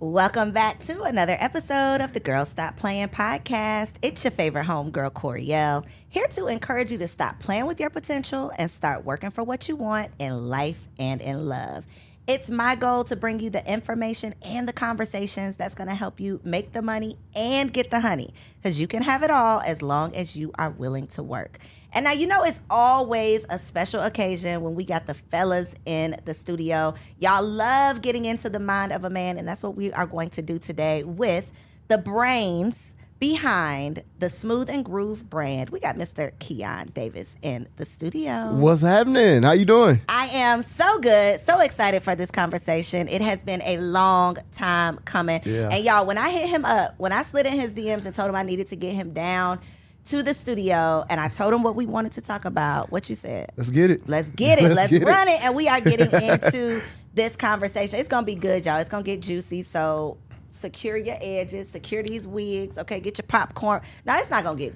Welcome back to another episode of the Girl Stop Playing podcast. It's your favorite homegirl, Coriel, here to encourage you to stop playing with your potential and start working for what you want in life and in love. It's my goal to bring you the information and the conversations that's going to help you make the money and get the honey, because you can have it all as long as you are willing to work. And now, you know, it's always a special occasion when we got the fellas in the studio. Y'all love getting into the mind of a man, and that's what we are going to do today with the brains behind the Smooth and Groove brand. We got Mr. Keon Davis in the studio. What's happening? How you doing? I am so good, so excited for this conversation. It has been a long time coming. Yeah. And y'all, when I hit him up, when I slid in his DMs and told him I needed to get him down to the studio, and I told him what we wanted to talk about, what you said? Let's get it. Let's get it. Let's run it. And we are getting into this conversation. It's going to be good, y'all. It's going to get juicy. So secure your edges, secure these wigs. Okay, get your popcorn. Now it's not gonna get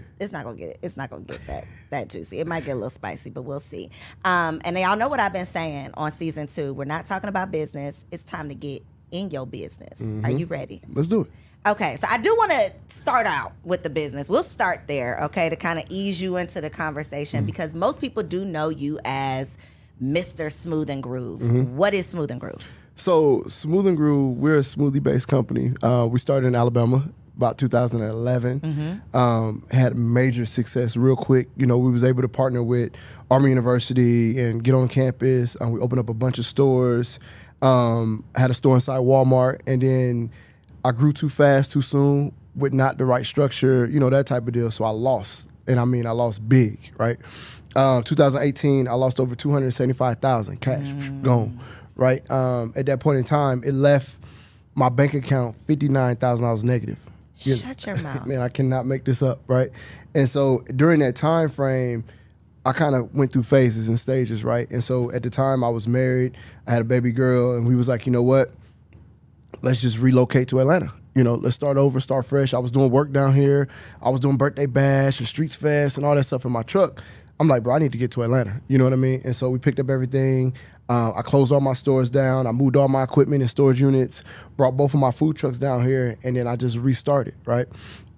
that juicy. It might get a little spicy, but we'll see. And y'all know what I've been saying on season 2. We're not talking about business. It's time to get in your business. Mm-hmm. Are you ready? Let's do it. Okay, so I do want to start out with the business. We'll start there, okay, to kind of ease you into the conversation, because most people do know you as Mr. Smooth and Groove. Mm-hmm. What is Smooth and Groove? So Smooth and Groove, we're a smoothie-based company. We started in Alabama about 2011. Mm-hmm. Had major success real quick. You know, we was able to partner with Army University and get on campus. We opened up a bunch of stores. Had a store inside Walmart, and then I grew too fast, too soon, with not the right structure, you know, that type of deal. So I lost, and I mean, I lost big, right? 2018, I lost over $275,000 cash, gone, right? At that point in time, it left my bank account $59,000 negative. Shut your mouth. Man, I cannot make this up, right? And so during that time frame, I kind of went through phases and stages, right? And so at the time, I was married, I had a baby girl, and we was like, you know what? Let's just relocate to Atlanta. You know, let's start over, start fresh. I was doing work down here. I was doing birthday bash and Streets Fest and all that stuff in my truck. I'm like, bro, I need to get to Atlanta. You know what I mean? And so we picked up everything. I closed all my stores down. I moved all my equipment and storage units, brought both of my food trucks down here, and then I just restarted, right?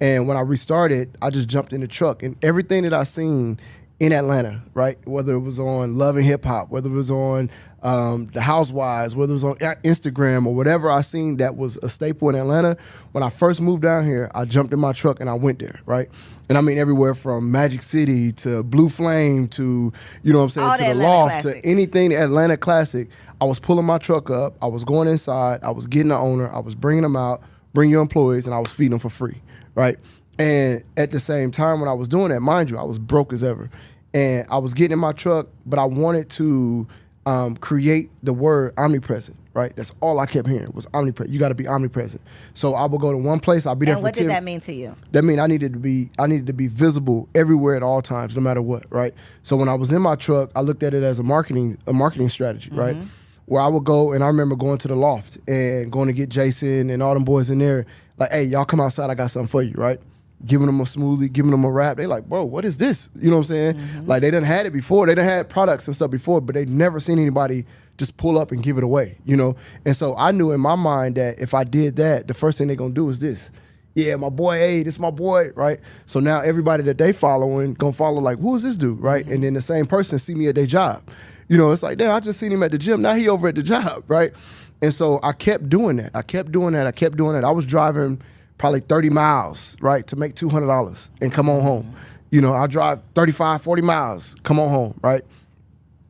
And when I restarted, I just jumped in the truck. And everything that I seen in Atlanta, right? Whether it was on Love and Hip Hop, whether it was on The Housewives, whether it was on Instagram or whatever I seen that was a staple in Atlanta, when I first moved down here, I jumped in my truck and I went there, right? And I mean everywhere from Magic City to Blue Flame to, you know what I'm saying, all to the Atlanta Loft, classics. to anything Atlanta classic. I was pulling my truck up, I was going inside, I was getting the owner, I was bringing them out, bring your employees, and I was feeding them for free, right? And at the same time when I was doing that, mind you, I was broke as ever. And I was getting in my truck, but I wanted to create the word omnipresent, right? That's all I kept hearing was omnipresent. You got to be omnipresent. So I would go to one place, I'll be there for 10. And what did that mean to you? That mean I needed to be visible everywhere at all times, no matter what, right? So when I was in my truck, I looked at it as a marketing strategy, right? Where I would go, and I remember going to the Loft and going to get Jason and all them boys in there, like, hey, y'all come outside, I got something for you, right? Giving them a smoothie, giving them a wrap. They like, bro, what is this? You know what I'm saying? Like, they done had it before. They done had products and stuff before, but they never seen anybody just pull up and give it away, you know? And so I knew in my mind that if I did that, the first thing they gonna do is this. Yeah, my boy, hey, this my boy, right? So now everybody that they following gonna follow like, who is this dude, right? And then the same person see me at their job. You know, it's like, damn, I just seen him at the gym. Now he over at the job, right? And so I kept doing that. I kept doing that. I was driving probably 30 miles, right, to make $200 and come on home. You know, I drive 35, 40 miles, come on home, right?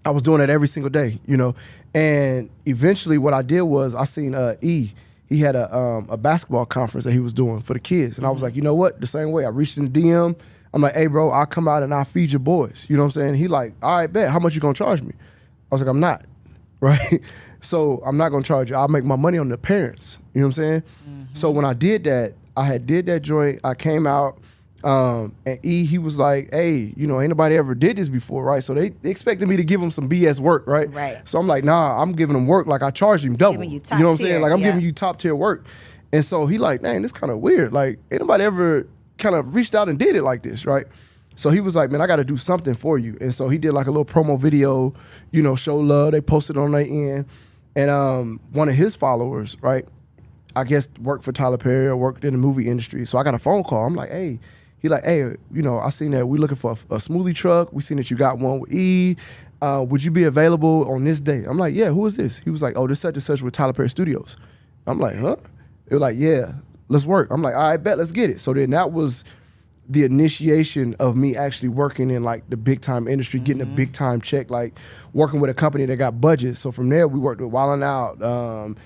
I was doing that every single day, you know. And eventually what I did was I seen E. He had a basketball conference that he was doing for the kids. And I was like, you know what? The same way. I reached in the DM. I'm like, hey, bro, I'll come out and I'll feed your boys. You know what I'm saying? He like, all right, bet. How much you gonna charge me? I was like, I'm not, right? So I'm not gonna charge you. I'll make my money on the parents. You know what I'm saying? So when I did that, I did that joint. I came out, and E, he was like, hey, you know, ain't nobody ever did this before, right? So they expected me to give him some BS work, right? Right. So I'm like, nah, I'm giving him work like I charged him double. Giving you You top know what I'm tier, saying? Like I'm yeah. giving you top tier work. And so he like, dang, this kind of weird. Like ain't nobody ever kind of reached out and did it like this, right? So he was like, man, I got to do something for you. And so he did like a little promo video, you know, show love. They posted on their end. And one of his followers, right, I guess worked for Tyler Perry or worked in the movie industry. So I got a phone call. I'm like, hey. He like, hey, you know, I seen that we looking for a smoothie truck. We seen that you got one with E. Would you be available on this day? I'm like, yeah, who is this? He was like, oh, this such and such with Tyler Perry Studios. I'm like, huh? It was like, yeah, let's work. I'm like, all right, bet, let's get it. So then that was the initiation of me actually working in like the big time industry, getting a big time check, like working with a company that got budgets. So from there, we worked with Wild 'N Out,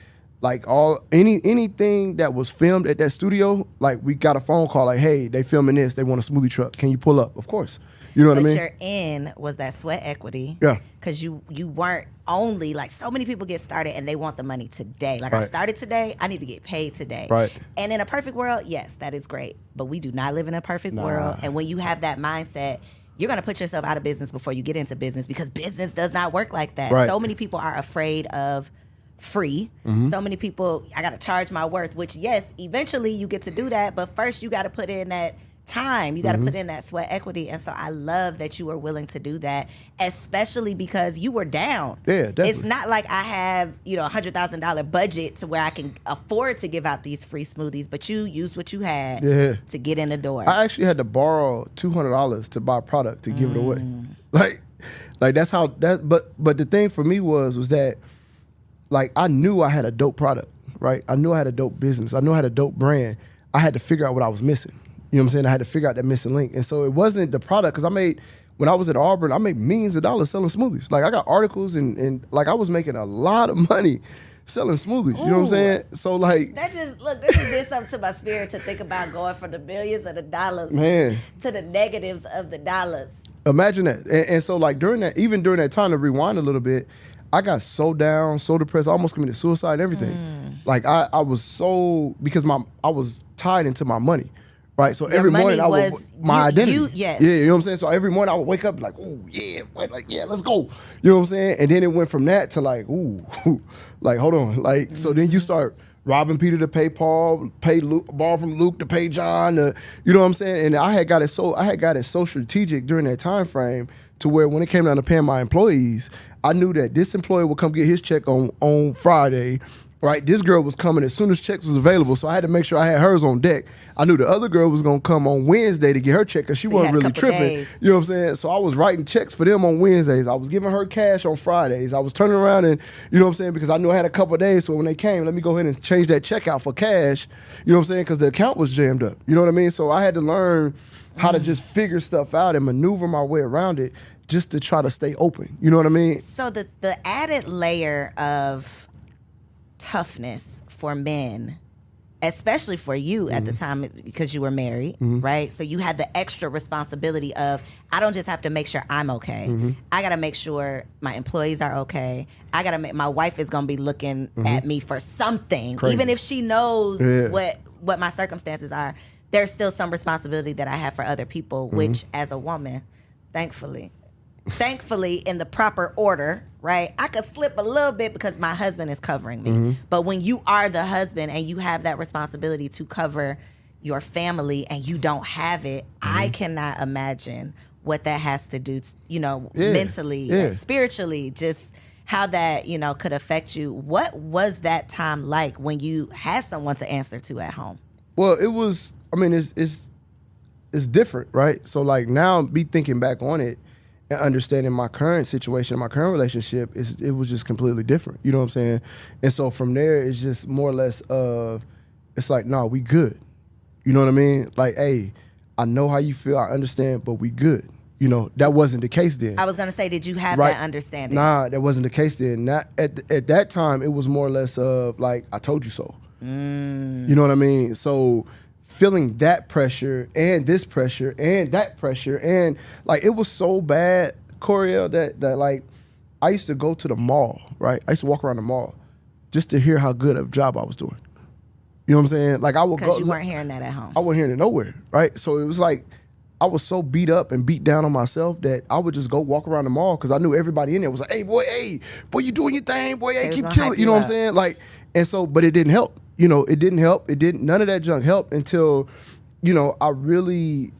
like anything that was filmed at that studio, like we got a phone call like, hey, they filming this, they want a smoothie truck. Can you pull up? Of course. You know what I mean? But your in was that sweat equity. Yeah. Because you weren't only, like so many people get started and they want the money today. Like I started today, I need to get paid today. Right. And in a perfect world, yes, that is great. But we do not live in a perfect world. And when you have that mindset, you're going to put yourself out of business before you get into business because business does not work like that. Right. So many people are afraid of free. So many people, I got to charge my worth, which yes, eventually you get to do that. But first you got to put in that time. You got to put in that sweat equity. And so I love that you were willing to do that, especially because you were down. Yeah, definitely. It's not like I have, you know, $100,000 budget to where I can afford to give out these free smoothies, but you used what you had to get in the door. I actually had to borrow $200 to buy a product to give it away. Like that's how that. But the thing for me was that like I knew I had a dope product, right? I knew I had a dope business. I knew I had a dope brand. I had to figure out what I was missing. You know what I'm saying? I had to figure out that missing link. And so it wasn't the product, because when I was at Auburn, I made millions of dollars selling smoothies. Like I got articles and like I was making a lot of money selling smoothies. You know what I'm saying? So like that just this just did something to my spirit to think about going from the billions of the dollars to the negatives of the dollars. Imagine that. And so like during that time, to rewind a little bit, I got so down, so depressed, I almost committed suicide and everything. Like I was so, because I was tied into my money. Right, so every morning I would my identity. Yeah, you know what I'm saying. So every morning I would wake up like, oh yeah, like yeah, let's go. You know what I'm saying. And then it went from that to like, ooh, like hold on, like so then you start robbing Peter to pay Paul, pay Luke, borrow from Luke to pay John. You know what I'm saying. And I had got it so strategic during that time frame to where when it came down to paying my employees, I knew that this employee would come get his check on Friday. Right, this girl was coming as soon as checks was available, so I had to make sure I had hers on deck. I knew the other girl was gonna come on Wednesday to get her check because she wasn't really tripping. Days. You know what I'm saying? So I was writing checks for them on Wednesdays. I was giving her cash on Fridays. I was turning around and, you know what I'm saying, because I knew I had a couple of days, so when they came, let me go ahead and change that check out for cash, you know what I'm saying, because the account was jammed up. You know what I mean? So I had to learn how to just figure stuff out and maneuver my way around it just to try to stay open. You know what I mean? So the added layer of toughness for men, especially for you at the time because you were married, right? So you had the extra responsibility of, I don't just have to make sure I'm okay. I got to make sure my employees are okay. I got to make, my wife is going to be looking at me for something. Crazy. Even if she knows what my circumstances are, there's still some responsibility that I have for other people, which as a woman, thankfully in the proper order, right? I could slip a little bit because my husband is covering me. But when you are the husband and you have that responsibility to cover your family and you don't have it, I cannot imagine what that has to do, mentally, and spiritually, just how that, could affect you. What was that time like when you had someone to answer to at home? Well, it was, it's different, right? So like now me thinking back on it, and understanding my current situation, my current relationship, it was just completely different. You know what I'm saying? And so from there, it's just more or less, it's like, nah, we good. You know what I mean? Like, hey, I know how you feel, I understand, but we good. That wasn't the case then. I was going to say, did you have that understanding? Nah, that wasn't the case then. Not at that time, it was more or less of like, I told you so. You know what I mean? So feeling that pressure and this pressure and that pressure, and like it was so bad, Coriel, that like I used to go to the mall, right? I used to walk around the mall just to hear how good of a job I was doing. You know what I'm saying? Like I would go. Because you weren't hearing that at home. I wasn't hearing it nowhere, right? So it was like I was so beat up and beat down on myself that I would just go walk around the mall because I knew everybody in there was like, hey, boy, you doing your thing, boy, hey, keep killing. You know what I'm saying? Like, and so, but it didn't help. It didn't help. None of that junk helped until, I really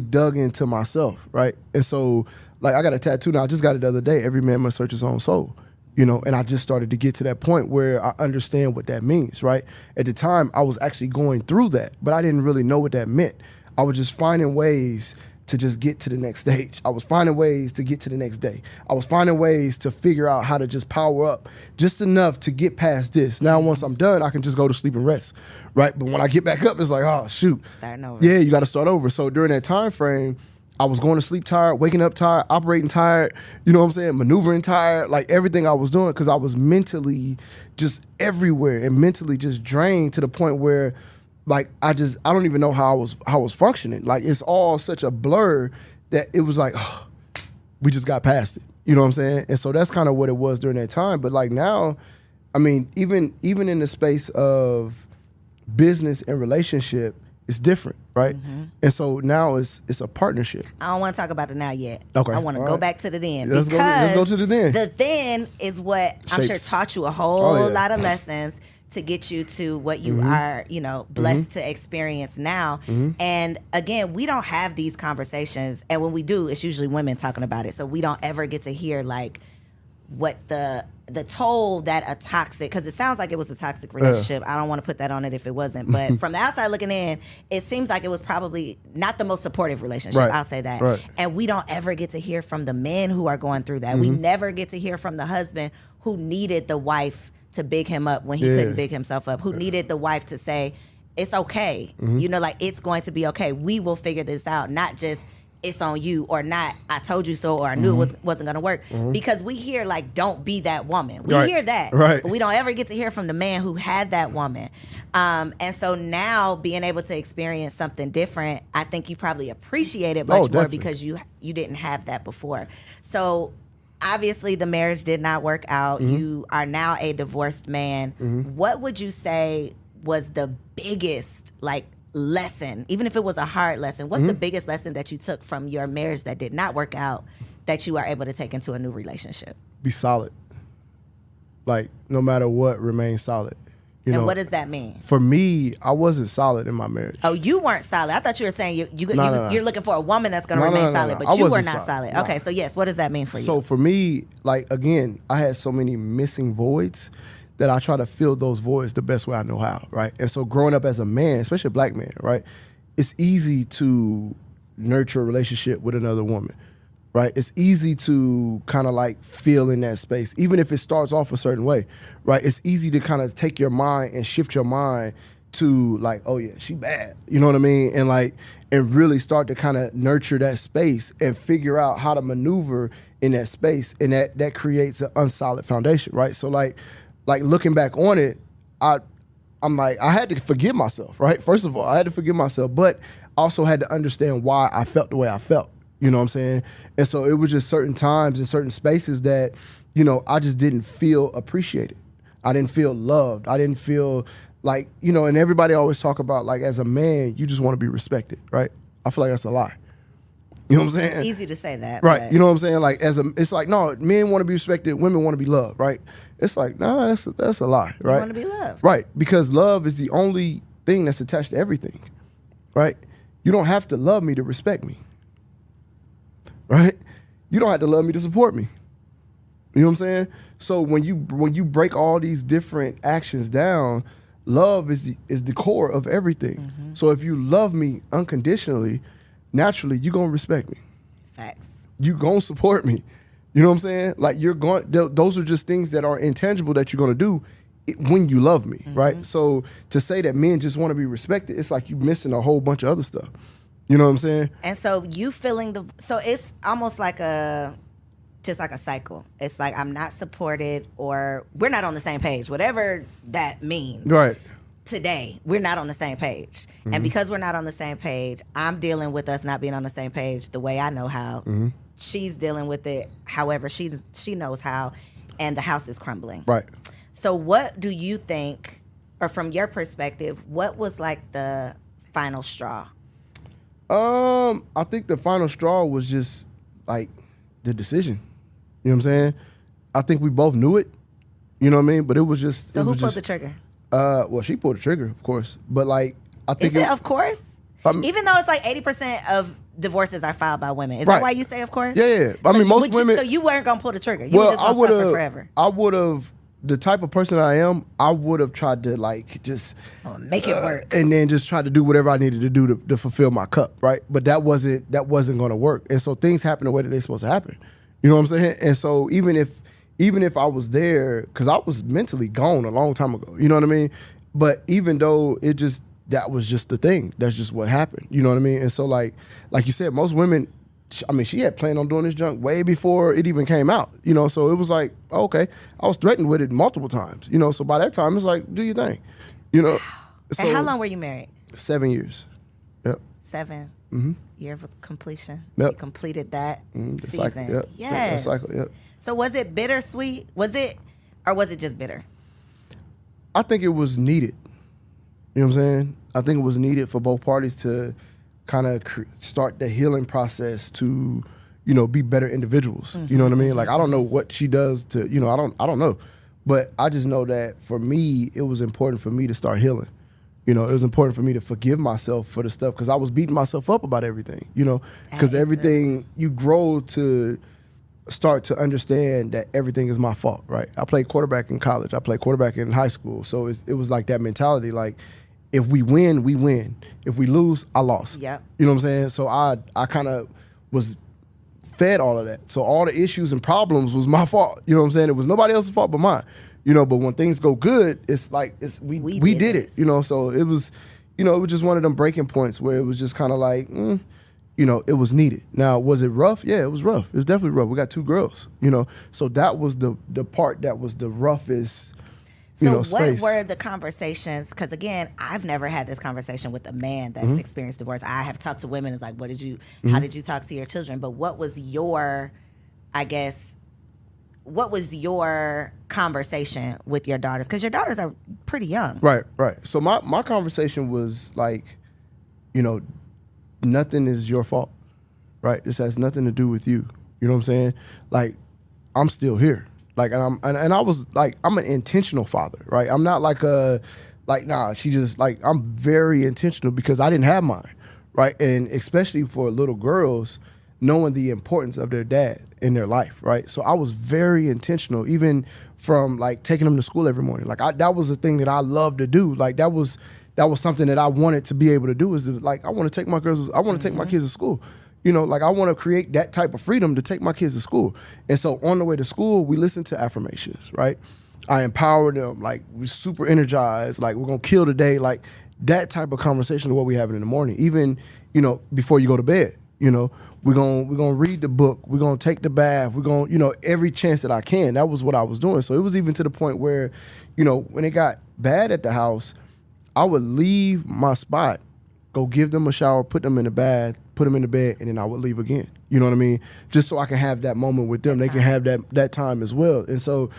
dug into myself, right? And so, like, I got a tattoo now. I just got it the other day. Every man must search his own soul. you know, and I just started to get to that point where I understand what that means, right? At the time, I was actually going through that, but I didn't really know what that meant. I was just finding ways to just get to the next stage. I was finding ways to get to the next day. I was finding ways to figure out how to just power up just enough to get past this. Now, once I'm done, I can just go to sleep and rest, right? But when I get back up, it's like, oh, shoot. Starting over. Yeah, you got to start over. So during that time frame, I was going to sleep tired, waking up tired, operating tired, you know what I'm saying, maneuvering tired, like everything I was doing, because I was mentally just everywhere and mentally just drained to the point where, like, I don't even know how I was functioning. Like, it's all such a blur that it was like, oh, we just got past it. You know what I'm saying? And so that's kind of what it was during that time. But like now, I mean, even in the space of business and relationship, it's different, right? Mm-hmm. And so now it's a partnership. I don't want to talk about the now yet. Okay. I want to go back to the then. Let's go to the then. The then is what I'm sure taught you a whole lot of lessons to get you to what you are, you know, blessed to experience now. And again, we don't have these conversations. And when we do, it's usually women talking about it. So we don't ever get to hear like what the toll that a toxic, because it sounds like it was a toxic relationship. I don't want to put that on it if it wasn't. But from the outside looking in, it seems like it was probably not the most supportive relationship. Right. I'll say that. Right. And we don't ever get to hear from the men who are going through that. We never get to hear from the husband who needed the wife to big him up when he couldn't big himself up, who needed the wife to say, it's okay. You know, like, it's going to be okay. We will figure this out. Not just, it's on you, or not, I told you so, or I knew it wasn't going to work. Because we hear, like, don't be that woman. We hear that. Right. But we don't ever get to hear from the man who had that woman. And so now being able to experience something different, I think you probably appreciate it much more because you didn't have that before. So obviously the marriage did not work out. You are now a divorced man. What would you say was the biggest, like, lesson, even if it was a hard lesson? What's the biggest lesson that you took from your marriage that did not work out that you are able to take into a new relationship? Be solid. Like, no matter what, remain solid. You know, what does that mean? For me, I wasn't solid in my marriage. Oh, you weren't solid. I thought you were saying you're looking for a woman that's going to remain solid, but you were not solid. No. Okay, so yes, what does that mean for you? So for me, like, again, I had so many missing voids that I try to fill those voids the best way I know how, right? And so growing up as a man, especially a black man, right, it's easy to nurture a relationship with another woman, right? It's easy to kind of like feel in that space, even if it starts off a certain way, right? It's easy to kind of take your mind and shift your mind to like, oh yeah, she bad, you know what I mean? And like, and really start to kind of nurture that space and figure out how to maneuver in that space. And that creates an unsolid foundation, right? So like looking back on it, I'm like, I had to forgive myself, right? First of all, I had to forgive myself, but I also had to understand why I felt the way I felt. You know what I'm saying? And so it was just certain times and certain spaces that, you know, I just didn't feel appreciated. I didn't feel loved. I didn't feel like, you know, and everybody always talk about, like, as a man, you just want to be respected, right? I feel like that's a lie. You know what I'm saying? It's easy to say that. Right. But... You know what I'm saying? Like, it's like, no, men want to be respected, women want to be loved, right? It's like, nah, that's a lie, right? You want to be loved. Right. Because love is the only thing that's attached to everything, right? You don't have to love me to respect me, right? You don't have to love me to support me. You know what I'm saying? So when you break all these different actions down, love is the core of everything. So if you love me unconditionally, naturally, you're going to respect me. Facts. You're going to support me. You know what I'm saying? Like, those are just things that are intangible that you're going to do when you love me, right? So to say that men just want to be respected, it's like you missing a whole bunch of other stuff. You know what I'm saying? And so you feeling so it's almost like just like a cycle. It's like, I'm not supported, or we're not on the same page, whatever that means. Right. Today, we're not on the same page. And because we're not on the same page, I'm dealing with us not being on the same page the way I know how. She's dealing with it however she knows how, and the house is crumbling. Right. So what do you think, or from your perspective, what was like the final straw? I think the final straw was just like the decision. You know what I'm saying? I think we both knew it. You know what I mean? But it was just... So who pulled the trigger? Well, she pulled the trigger, of course. But like, I think... Is it of course? Even though it's like 80% of divorces are filed by women. Is Right. that why you say, of course? Yeah. I mean, most women. So you weren't gonna pull the trigger. You were just gonna suffer forever. I would have. The type of person I am, I would have tried to like just make it work, and then just try to do whatever I needed to do to fulfill my cup, right? But that wasn't going to work, and so things happen the way that they're supposed to happen. You know what I'm saying? And so even if I was there, because I was mentally gone a long time ago, you know what I mean? But even though that was just the thing, that's just what happened. You know what I mean? And so like you said, most women. I mean, she had planned on doing this junk way before it even came out, you know, so it was like, okay, I was threatened with it multiple times, you know, so by that time, it's like, do your thing, you know. So, and how long were you married? 7 years. Yep. 7 year of completion. Yep. You completed that season. Cycle, yep. Yes. That cycle, yep. So was it bittersweet? Was it just bitter? I think it was needed. You know what I'm saying? I think it was needed for both parties to kind of start the healing process to, you know, be better individuals. You know what I mean? Like, I don't know what she does to, you know, I don't know. But I just know that for me, it was important for me to start healing. You know, it was important for me to forgive myself for the stuff because I was beating myself up about everything, you know, because everything you grow to start to understand that everything is my fault, right? I played quarterback in college. I played quarterback in high school. So it was like that mentality, like, if we win, we win. If we lose, I lost. Yep. You know what I'm saying? So I kind of was fed all of that. So all the issues and problems was my fault. You know what I'm saying? It was nobody else's fault but mine. You know, but when things go good, it's like we did it. You know, so it was, you know, it was just one of them breaking points where it was just kind of like, you know, it was needed. Now, was it rough? Yeah, it was rough. It was definitely rough. We got 2 girls. You know, so that was the part that was the roughest. So space. What were the conversations? Because again, I've never had this conversation with a man that's experienced divorce. I have talked to women. It's like, how did you talk to your children? But what was your, what was your conversation with your daughters? Because your daughters are pretty young. Right. So my conversation was like, you know, nothing is your fault, right? This has nothing to do with you. You know what I'm saying? Like, I'm still here. Like, and I was like, I'm an intentional father, right? I'm not like she just like, I'm very intentional because I didn't have mine, right? And especially for little girls, knowing the importance of their dad in their life, right? So I was very intentional, even from like taking them to school every morning. Like that was a thing that I loved to do. Like that was something that I wanted to be able to do, is to, like, I want to take my take my kids to school. You know, like I want to create that type of freedom to take my kids to school. And so on the way to school, we listen to affirmations, right? I empower them, like we're super energized, like we're going to kill today. Like that type of conversation is what we're having in the morning. Even, you know, before you go to bed, you know, we're going to read the book. We're going to take the bath. We're going to, you know, every chance that I can. That was what I was doing. So it was even to the point where, you know, when it got bad at the house, I would leave my spot, go give them a shower, put them in the bath, put them in the bed, and then I would leave again. You know what I mean? Just so I can have that moment with them. They can have that time as well. And so,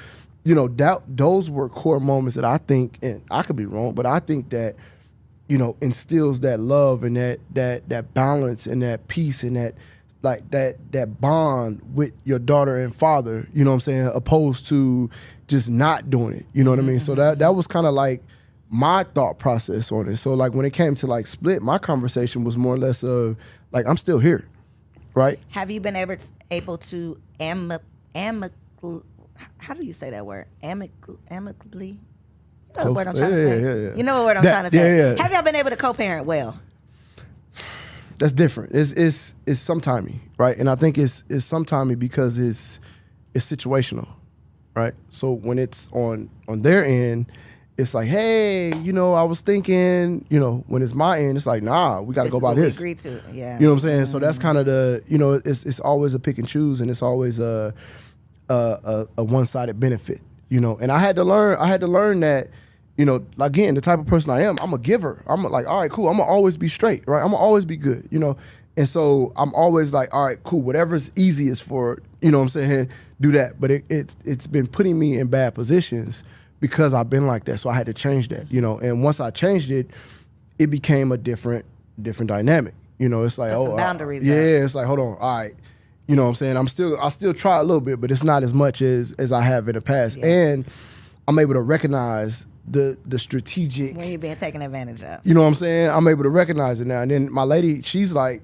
you know, those were core moments that I think, and I could be wrong, but I think that, you know, instills that love and that balance and that peace and that bond with your daughter and father, you know what I'm saying, opposed to just not doing it. You know what I mean? So that was kind of like my thought process on it. So like when it came to like split, my conversation was more or less of like, I'm still here, right? Have you been able to how do you say that word? Amicably? You know the word I'm trying to say. Yeah. You know what word I'm trying to say. Yeah. Have y'all been able to co-parent well? That's different. It's sometimey, right? And I think it's sometimey because it's situational, right? So when it's on their end, it's like, hey, you know, I was thinking, you know, when it's my end, it's like, nah, we got to go by this. We agreed to, yeah. You know what I'm saying? So that's kind of the, you know, it's always a pick and choose, and it's always a one-sided benefit, you know. And I had to learn that, you know, again, the type of person I am, I'm a giver. I'm like, all right, cool. I'm gonna always be straight, right? I'm gonna always be good, you know. And so I'm always like, all right, cool. Whatever's easiest for, you know what I'm saying, do that. But it's been putting me in bad positions because I've been like that. So I had to change that, you know. And once I changed it, it became a different dynamic. You know, it's like, some boundaries. It's like, hold on, all right. You know what I'm saying? I still try a little bit, but it's not as much as I have in the past. Yeah. And I'm able to recognize the strategic, when you're being taken advantage of. You know what I'm saying? I'm able to recognize it now. And then my lady, she's like,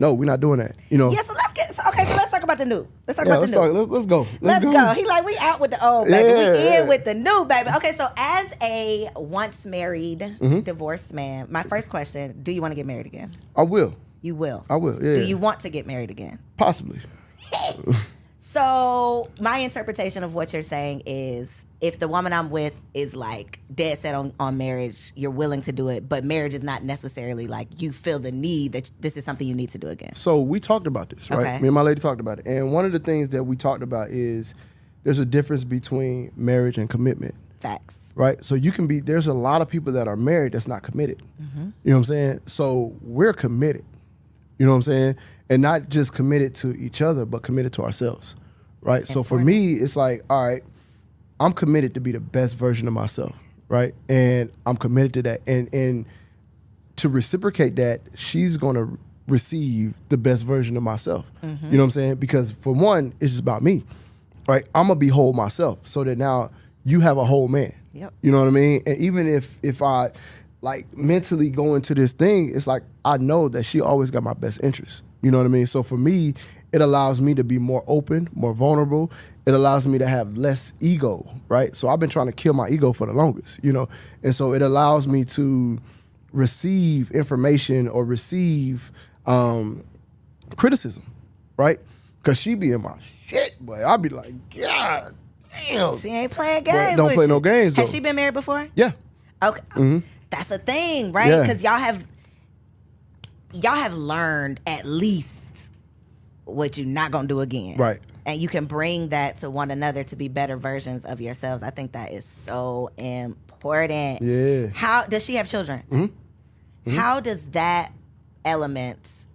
no, we're not doing that. You know. Yeah, so let's talk about the new. Let's talk about the new. Let's go. Let's go. He like, we out with the old, baby. We in with the new, baby. Okay, so as a once married, divorced man, my first question, do you want to get married again? I will. You will? I will, yeah. Do you want to get married again? Possibly. So my interpretation of what you're saying is if the woman I'm with is like dead set on marriage, you're willing to do it, but marriage is not necessarily like you feel the need that this is something you need to do again. So we talked about this, right? Okay. Me and my lady talked about it. And one of the things that we talked about is there's a difference between marriage and commitment. Facts. Right? So there's a lot of people that are married that's not committed. You know what I'm saying? So we're committed. You know what I'm saying? And not just committed to each other, but committed to ourselves. Right? So for me, it's like, all right, I'm committed to be the best version of myself. Right? And I'm committed to that. And to reciprocate that, she's going to receive the best version of myself. You know what I'm saying? Because for one, it's just about me. Right? I'm going to be whole myself so that now you have a whole man. Yep. You know what I mean? And even if I like mentally go into this thing, it's like I know that she always got my best interest. You know what I mean? So for me, it allows me to be more open, more vulnerable. It allows me to have less ego, right? So I've been trying to kill my ego for the longest, you know? And so it allows me to receive information or receive criticism, right? Because she be in my shit, boy. I'd be like, God damn. She ain't playing games. Don't play no games, though. Has she been married before? Yeah. Okay. That's a thing, right? Because y'all have learned at least what you're not gonna do again. Right. And you can bring that to one another to be better versions of yourselves. I think that is so important. Yeah. How does she have children? How does that element,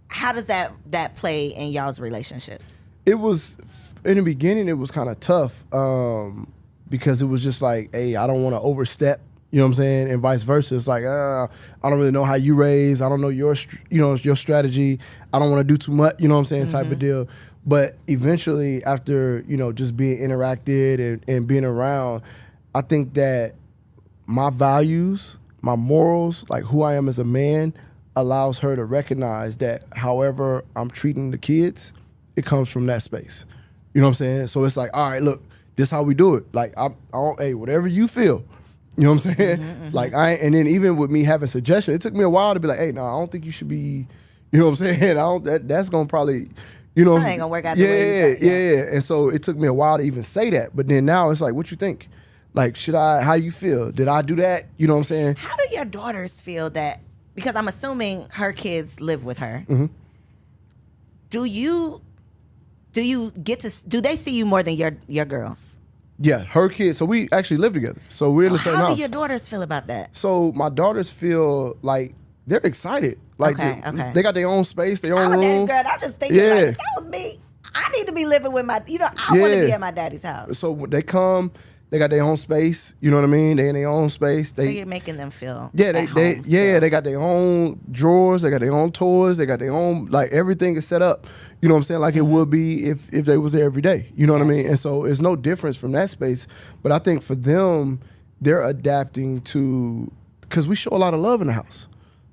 how does that play in y'all's relationships? It was, in the beginning, it was kind of tough because it was just like, hey, I don't want to overstep. You know what I'm saying? And vice versa. It's like, I don't really know how you raise. I don't know your strategy. I don't want to do too much, you know what I'm saying, type of deal. But eventually, after, just being interacted and being around, I think that my values, my morals, like who I am as a man, allows her to recognize that however I'm treating the kids, it comes from that space. You know what I'm saying? So it's like, all right, look, this is how we do it. Like, hey, whatever you feel. You know what I'm saying? Like, and then even with me having suggestions, it took me a while to be like, hey, no, I don't think you should be, you know what I'm saying? That's going to probably, That ain't gonna work out the way you got. Yeah. And so it took me a while to even say that. But then now it's like, what you think? Like, how you feel? Did I do that? You know what I'm saying? How do your daughters feel that, because I'm assuming her kids live with her. Do you get to, do they see you more than your girls? Yeah, her kids. So we actually live together. So we're in the same house. How do your daughters feel about that? So my daughters feel like they're excited. Like they got their own space, their own room. I'm a daddy's girl. I'm just thinking like, if that was me, I need to be living with my, I want to be at my daddy's house. So when they come, they got their own space. You know what I mean? They in their own space. So you're making them feel they got their own drawers. They got their own toys. They got their own, like, everything is set up. You know what I'm saying? Like it would be if they was there every day. You know what I mean? And so it's no difference from that space. But I think for them, they're adapting to, because we show a lot of love in the house.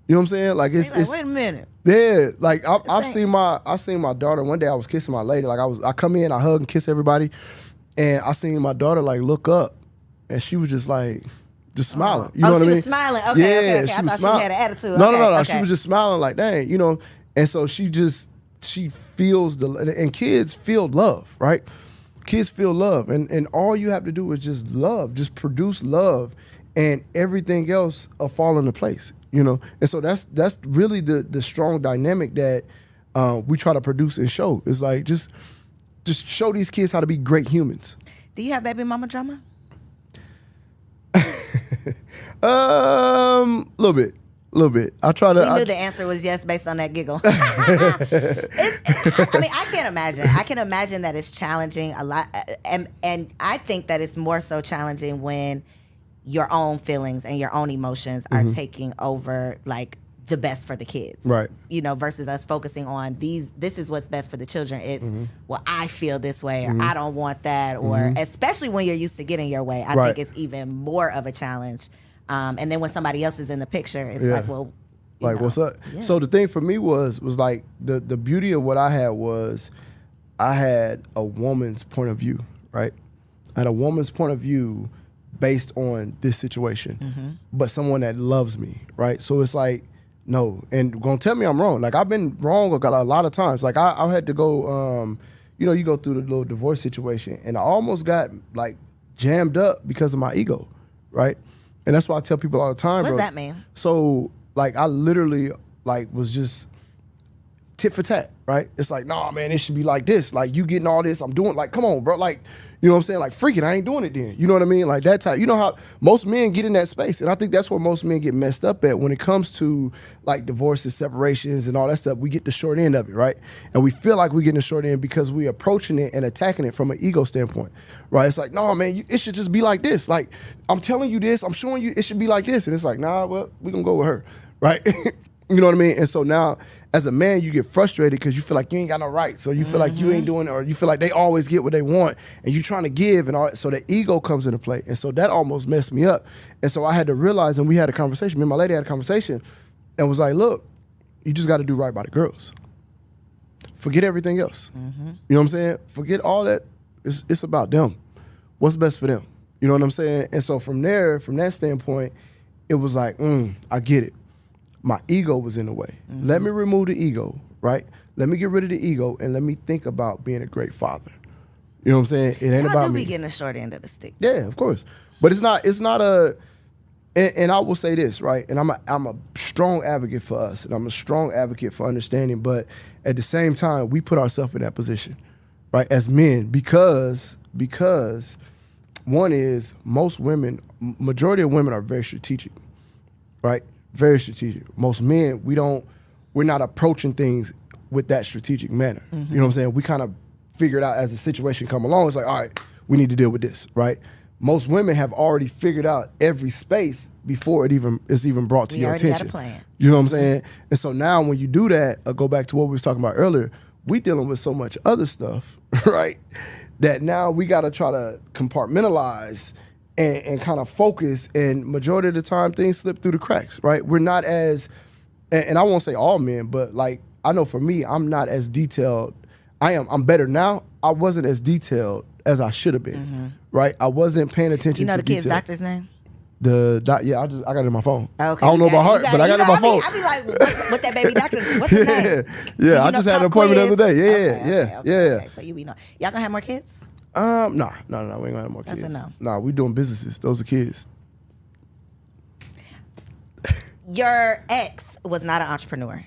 You know what I'm saying? Like it's wait a minute. Yeah, like I've seen my daughter. One day I was kissing my lady. Like I come in, I hug and kiss everybody. And I seen my daughter like look up, and she was just like, just smiling. You know what I mean? She was smiling. Okay. I thought she had an attitude. No. She was just smiling like, dang, And so she feels and kids feel love, right? Kids feel love, and all you have to do is just love, just produce love, and everything else will fall into place. And so that's really the strong dynamic that we try to produce and show. It's like just show these kids how to be great humans. Do you have baby mama drama? Little bit. I try to. We knew the answer was yes based on that giggle. I can't imagine. I can imagine that it's challenging a lot, and I think that it's more so challenging when your own feelings and your own emotions are taking over, like, the best for the kids, right? Versus us focusing on this is what's best for the children. It's well, I feel this way, or I don't want that, or especially when you're used to getting your way, I think it's even more of a challenge. And then when somebody else is in the picture, it's like, well, Like, what's up? Yeah. So the thing for me was like the beauty of what I had was I had a woman's point of view, right? I had a woman's point of view based on this situation, but someone that loves me, right? So it's like, no, and gonna tell me I'm wrong. Like, I've been wrong a lot of times. Like, I had to go, you go through the little divorce situation, and I almost got like jammed up because of my ego, right? And that's why I tell people all the time, What bro. does that mean? So, like, I literally, like, was just tit for tat, right? It's like, nah, man, it should be like this. Like, you getting all this, I'm doing, like, come on, bro. Like, you know what I'm saying? Like, freaking, I ain't doing it then. You know what I mean? Like, that type. You know how most men get in that space. And I think that's where most men get messed up at when it comes to, like, divorces, separations, and all that stuff. We get the short end of it, right? And we feel like we're getting the short end because we're approaching it and attacking it from an ego standpoint, right? It's like, no, man, it should just be like this. Like, I'm telling you this, I'm showing you it should be like this. And it's like, nah, well, we're going to go with her, right? You know what I mean? And so now, as a man, you get frustrated because you feel like you ain't got no right. So you feel like you ain't doing it, or you feel like they always get what they want, and you trying to give and all that. So the ego comes into play. And so that almost messed me up. And so I had to realize, and we had a conversation, me and my lady had a conversation, and was like, look, you just got to do right by the girls. Forget everything else. You know what I'm saying? Forget all that. It's about them. What's best for them? You know what I'm saying? And so from there, from that standpoint, it was like, I get it. My ego was in the way. Let me remove the ego, right? Let me get rid of the ego, and let me think about being a great father. You know what I'm saying? It ain't about me. Be getting the short end of the stick. Yeah, of course. But it's not a, and I will say this, right? And I'm a strong advocate for us, and I'm a strong advocate for understanding, but at the same time, we put ourselves in that position, right? As men, because one is most women, majority of women are very strategic, right? Very strategic. Most men, we're not approaching things with that strategic manner. You know what I'm saying? We kind of figure it out as the situation come along. It's like, all right, we need to deal with this, right? Most women have already figured out every space before it's even brought to your attention. Got a plan. You know what I'm saying? And so now when you do that, go back to what we was talking about earlier, we dealing with so much other stuff, right? That now we got to try to compartmentalize and kind of focus, and majority of the time things slip through the cracks, right? We're not as, and I won't say all men, but like, I know for me, I'm not as detailed. I'm better now. I wasn't as detailed as I should have been, right? I wasn't paying attention to You know the detail. kid's doctor's name? Yeah, I got it in my phone. Okay, I don't know about heart, but I got it in my phone. I be like, what that baby doctor? What's his name? Yeah, I just had an appointment the other day. Yeah. Okay, so you be know. Y'all gonna have more kids? No, we ain't gonna have more kids. That's a no. Nah, we doing businesses. Those are kids. Your ex was not an entrepreneur.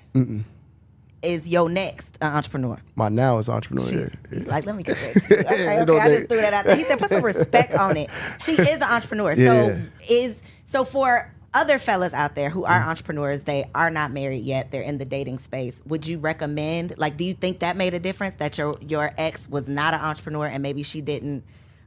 Is your next an entrepreneur? My now is entrepreneur. Yeah. Like, let me get that. Okay, I just threw that out there. He said, put some respect on it. She is an entrepreneur. So for other fellas out there who are entrepreneurs, they are not married yet, they're in the dating space, would you recommend, like, do you think that made a difference, that your ex was not an entrepreneur and maybe she didn't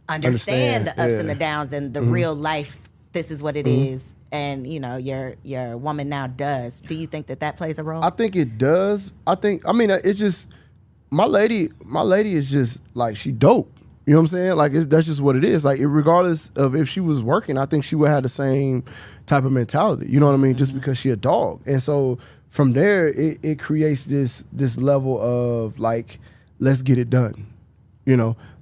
understand the ups and the downs and the real life, this is what it is, and your woman now does? Do you think that plays a role? I think it does. It's just, my lady is just like, she dope. You know what I'm saying? Like, that's just what it is. Like, regardless of if she was working, I think she would have the same type of mentality. You know what I mean? Just because she a dog. And so from there, it creates this level of like, let's get it done.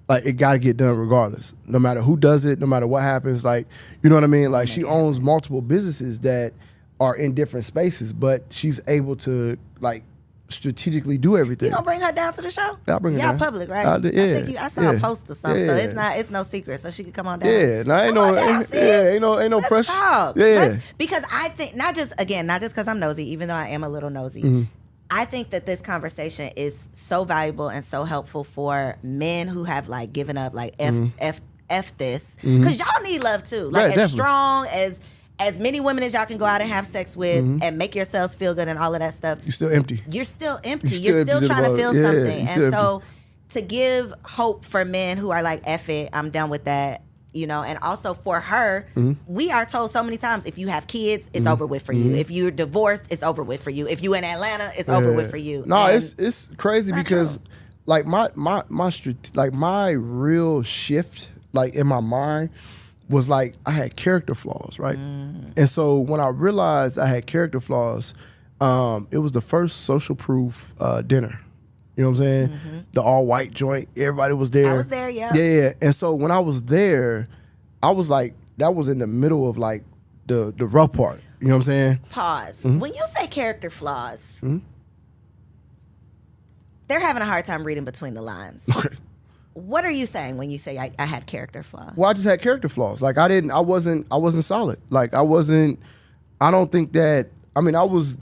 Like, it got to get done regardless. No matter who does it, no matter what happens. Like, you know what I mean? Like, she owns multiple businesses that are in different spaces, but she's able to, like, strategically do everything. You gonna bring her down to the show? I'll bring her Y'all down. Public, right? I saw a post or something, so it's no secret, so she could come on down. Yeah, ain't no pressure. Talk. Yeah, because I think not just because I'm nosy, even though I am a little nosy. I think that this conversation is so valuable and so helpful for men who have like given up, like F this, because y'all need love too. Like, as strong as many women as y'all can go out and have sex with and make yourselves feel good and all of that stuff. You're still empty. You're still empty. You're still trying to feel something. And so to give hope for men who are like, F it, I'm done with that, and also for her, we are told so many times, if you have kids, it's over with for you. If you're divorced, it's over with for you. If you in Atlanta, it's over with for you. No, it's crazy because like my real shift, like, in my mind, was like, I had character flaws, right? And so when I realized I had character flaws, It was the first social proof dinner. You know what I'm saying? The all white joint. Everybody was there. I was there, yeah. Yeah. And so when I was there, I was like, that was in the middle of like the rough part. You know what I'm saying? Pause. When you say character flaws, they're having a hard time reading between the lines. Okay. What are you saying when you say I had character flaws? Well, I just had character flaws. Like I wasn't solid. Like I don't think that, I mean, I was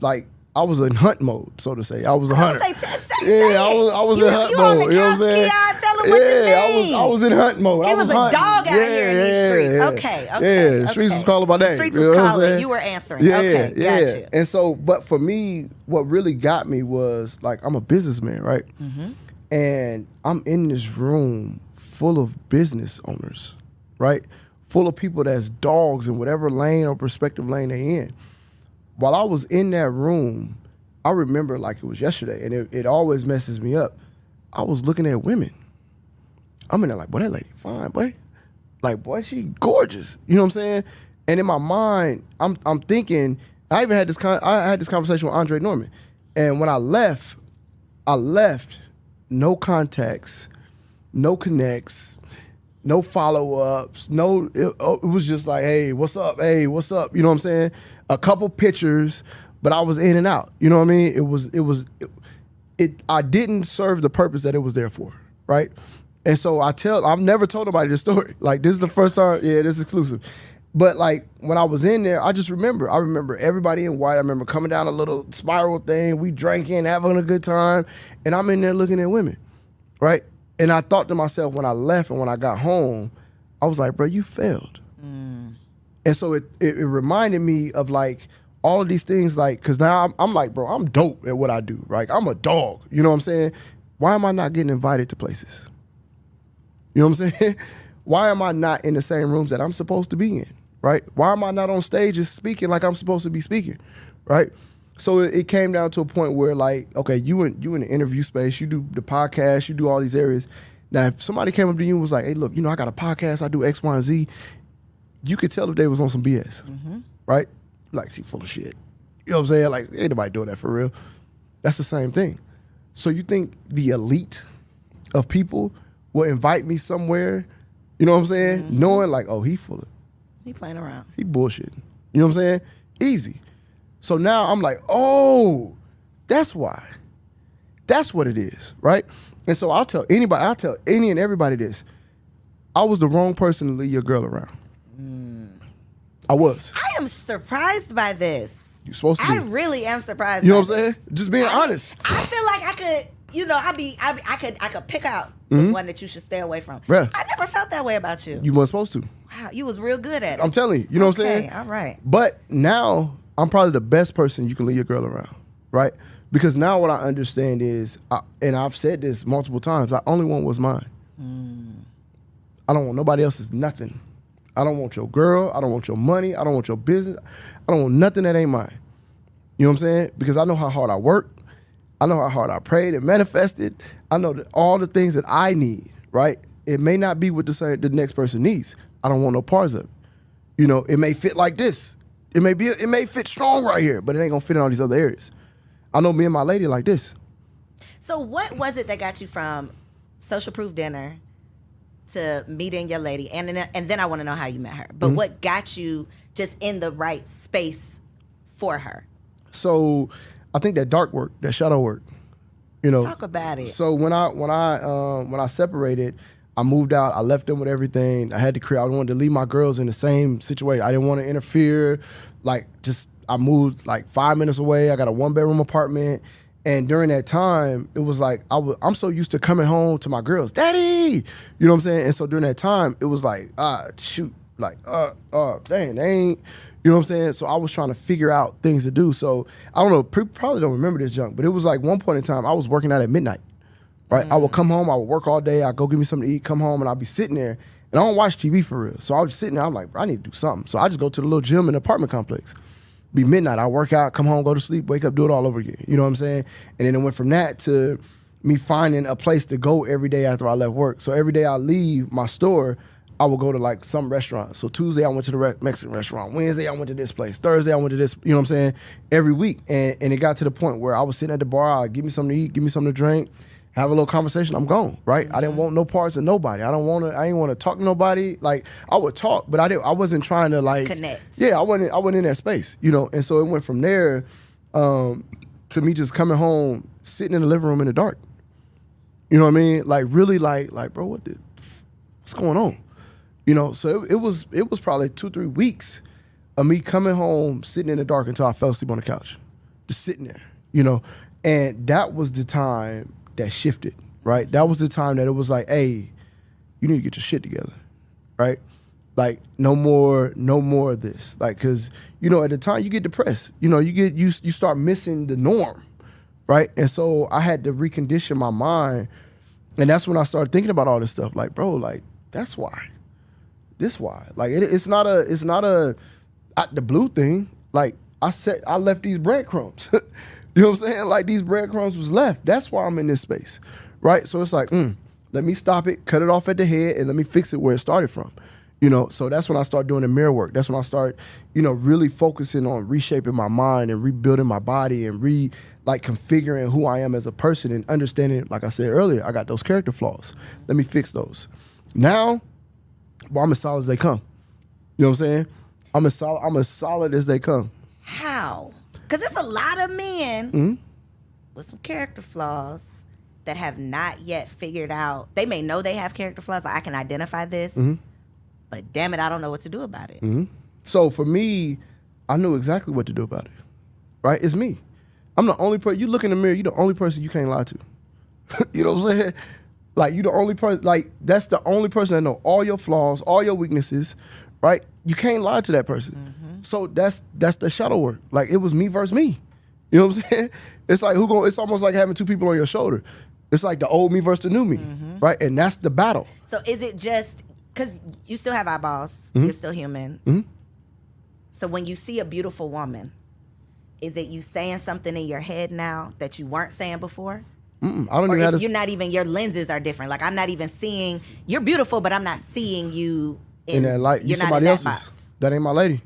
in hunt mode, so to say. I was a hunter. Say I was in hunt mode. You know what I'm saying? Keon, tell them what you mean. I was in hunt mode. He was a dog out here in these streets. Yeah. Okay. The streets was calling my name. The streets was calling. You were answering. Okay, got you. And so, but for me, what really got me was, like, I'm a businessman, right? And I'm in this room full of business owners, right? Full of people that's dogs in whatever lane or perspective lane they in. While I was in that room, I remember like it was yesterday, and it always messes me up. I was looking at women. I'm in there like, boy, that lady fine, boy. Like, boy, she gorgeous. You know what I'm saying? And in my mind, I'm thinking. I even had I had this conversation with Andre Norman, and when I left, no contacts, no connects, no follow-ups, it was just like, hey, what's up? Hey, what's up? You know what I'm saying? A couple pictures, but I was in and out. You know what I mean? I didn't serve the purpose that it was there for, right? And so I've never told nobody this story. Like, this is the first time, this is exclusive. But like, when I was in there, I remember everybody in white. I remember coming down a little spiral thing. We drinking, having a good time. And I'm in there looking at women, right? And I thought to myself when I left and when I got home, I was like, bro, you failed. And so it reminded me of like all of these things, like, because now I'm like, bro, I'm dope at what I do, right? I'm a dog, you know what I'm saying? Why am I not getting invited to places? You know what I'm saying? Why am I not in the same rooms that I'm supposed to be in, right? Why am I not on stages speaking like I'm supposed to be speaking, right? So it came down to a point where, like, okay, you in the interview space, you do the podcast, you do all these areas. Now, if somebody came up to you and was like, hey, look, I got a podcast, I do X, Y, and Z, you could tell if they was on some BS, right? Like, she full of shit. You know what I'm saying? Like, ain't nobody doing that for real. That's the same thing. So you think the elite of people will invite me somewhere, you know what I'm saying? Knowing like, oh, he playing around. He bullshitting. You know what I'm saying? Easy. So now I'm like, oh, that's why. That's what it is, right? And so I'll tell any and everybody this. I was the wrong person to lead your girl around. I was. I am surprised by this. You're supposed to be. I really am surprised. You know what I'm saying? Just being honest. I feel like I could, I could pick out the one that you should stay away from. Yeah. I never felt that way about you. You weren't supposed to. Wow, you was real good at it. I'm telling you. You know what I'm saying? All right. But now I'm probably the best person you can lead your girl around, right? Because now what I understand is, and I've said this multiple times, I only want what's mine. I don't want nobody else's nothing. I don't want your girl. I don't want your money. I don't want your business. I don't want nothing that ain't mine. You know what I'm saying? Because I know how hard I work. I know how hard I prayed and manifested. I know that all the things that I need, right? It may not be what the next person needs. I don't want no parts of it. You know, it may fit like this. It may fit strong right here, but it ain't gonna fit in all these other areas. I know me and my lady like this. So what was it that got you from social proof dinner to meeting your lady? And then I want to know how you met her. But what got you just in the right space for her? So I think that dark work, that shadow work, you know. Talk about it. So when I separated, I moved out. I left them with everything. I wanted to leave my girls in the same situation. I didn't want to interfere. I moved like 5 minutes away. I got a 1-bedroom apartment. And during that time, it was like, I'm so used to coming home to my girls, Daddy, you know what I'm saying? And so during that time, it was like, shoot, like, dang, they ain't, you know what I'm saying? So I was trying to figure out things to do. So I don't know, people probably don't remember this junk, but it was like one point in time, I was working out at midnight, right? I would come home, I would work all day, I'd go get me something to eat, come home, and I'd be sitting there, and I don't watch TV for real. So I was sitting there, I'm like, I need to do something. So I just go to the little gym in the apartment complex. Be midnight, I work out, come home, go to sleep, wake up, do it all over again. You know what I'm saying? And then it went from that to me finding a place to go every day after I left work. So every day I leave my store, I would go to like some restaurant. So Tuesday I went to the Mexican restaurant. Wednesday I went to this place. Thursday I went to this, you know what I'm saying? Every week. And it got to the point where I was sitting at the bar, I'd give me something to eat, give me something to drink, have a little conversation, I'm gone, right? I didn't want no parts of nobody. I didn't want to talk to nobody. Like I would talk, but I wasn't trying to like connect. Yeah, I wasn't in that space, you know. And so it went from there to me just coming home, sitting in the living room in the dark. You know what I mean? Like really like bro, what's going on? You know, so it was probably 2-3 weeks of me coming home, sitting in the dark until I fell asleep on the couch. Just sitting there, you know. And that was the time that shifted, right? That was the time that it was like, hey, you need to get your shit together, right? Like no more of this. Like, cause, you know, at the time you get depressed. You know, you start missing the norm, right? And so I had to recondition my mind. And that's when I started thinking about all this stuff. Like, bro, like, that's why. This why. Like it's not a out the blue thing. Like I left these breadcrumbs. You know what I'm saying? Like these breadcrumbs was left. That's why I'm in this space. Right? So it's like, let me stop it, cut it off at the head, and let me fix it where it started from. You know, so that's when I start doing the mirror work. That's when I start, you know, really focusing on reshaping my mind and rebuilding my body and configuring who I am as a person and understanding, like I said earlier, I got those character flaws. Let me fix those. Now, well, I'm as solid as they come. You know what I'm saying? I'm as solid as they come. How? Because there's a lot of men with some character flaws that have not yet figured out. They may know they have character flaws. Like, I can identify this, but damn it, I don't know what to do about it. So for me, I knew exactly what to do about it. Right? It's me. I'm the only person. You look in the mirror, you're the only person you can't lie to. You know what I'm saying? Like, you the only person, like, that's the only person that know all your flaws, all your weaknesses, right? You can't lie to that person. So that's the shadow work. Like, it was me versus me. You know what I'm saying? It's like, it's almost like having two people on your shoulder. It's like the old me versus the new me, right? And that's the battle. So is it just, because you still have eyeballs, you're still human. So when you see a beautiful woman, is it you saying something in your head now that you weren't saying before? I don't or even if you're not even, your lenses are different. Like, I'm not even seeing, you're beautiful, but I'm not seeing you in that light. You're not somebody in else's. that box. That ain't my lady.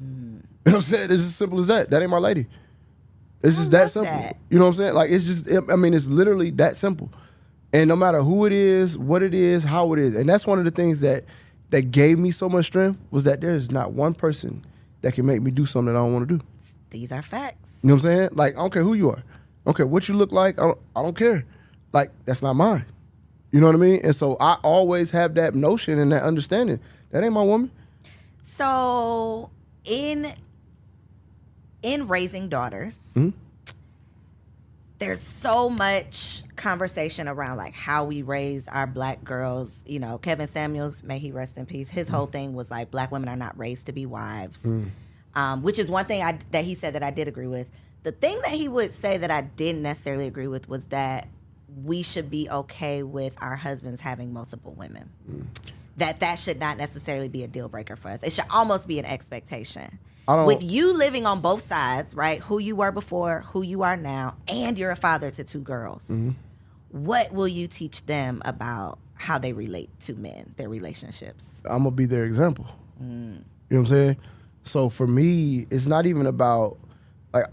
You know what I'm saying? It's as simple as that. That ain't my lady. It's just that simple. That. You know what I'm saying? Like, it's just, I mean, it's literally that simple. And no matter who it is, what it is, how it is. And that's one of the things that gave me so much strength was that there's not one person that can make me do something that I don't want to do. These are facts. You know what I'm saying? Like, I don't care who you are. I don't care what you look like. I don't care. Like, that's not mine. You know what I mean? And so I always have that notion and that understanding. That ain't my woman. So in raising daughters, there's so much conversation around like how we raise our black girls. You know, Kevin Samuels, may he rest in peace, his whole thing was like, black women are not raised to be wives, which is one thing that he said that I did agree with. The thing that he would say that I didn't necessarily agree with was that we should be okay with our husbands having multiple women. That should not necessarily be a deal breaker for us. It should almost be an expectation. With you living on both sides, right? Who you were before, who you are now, and you're a father to 2 girls. What will you teach them about how they relate to men, their relationships? I'm going to be their example. You know what I'm saying? So for me, it's not even about, like,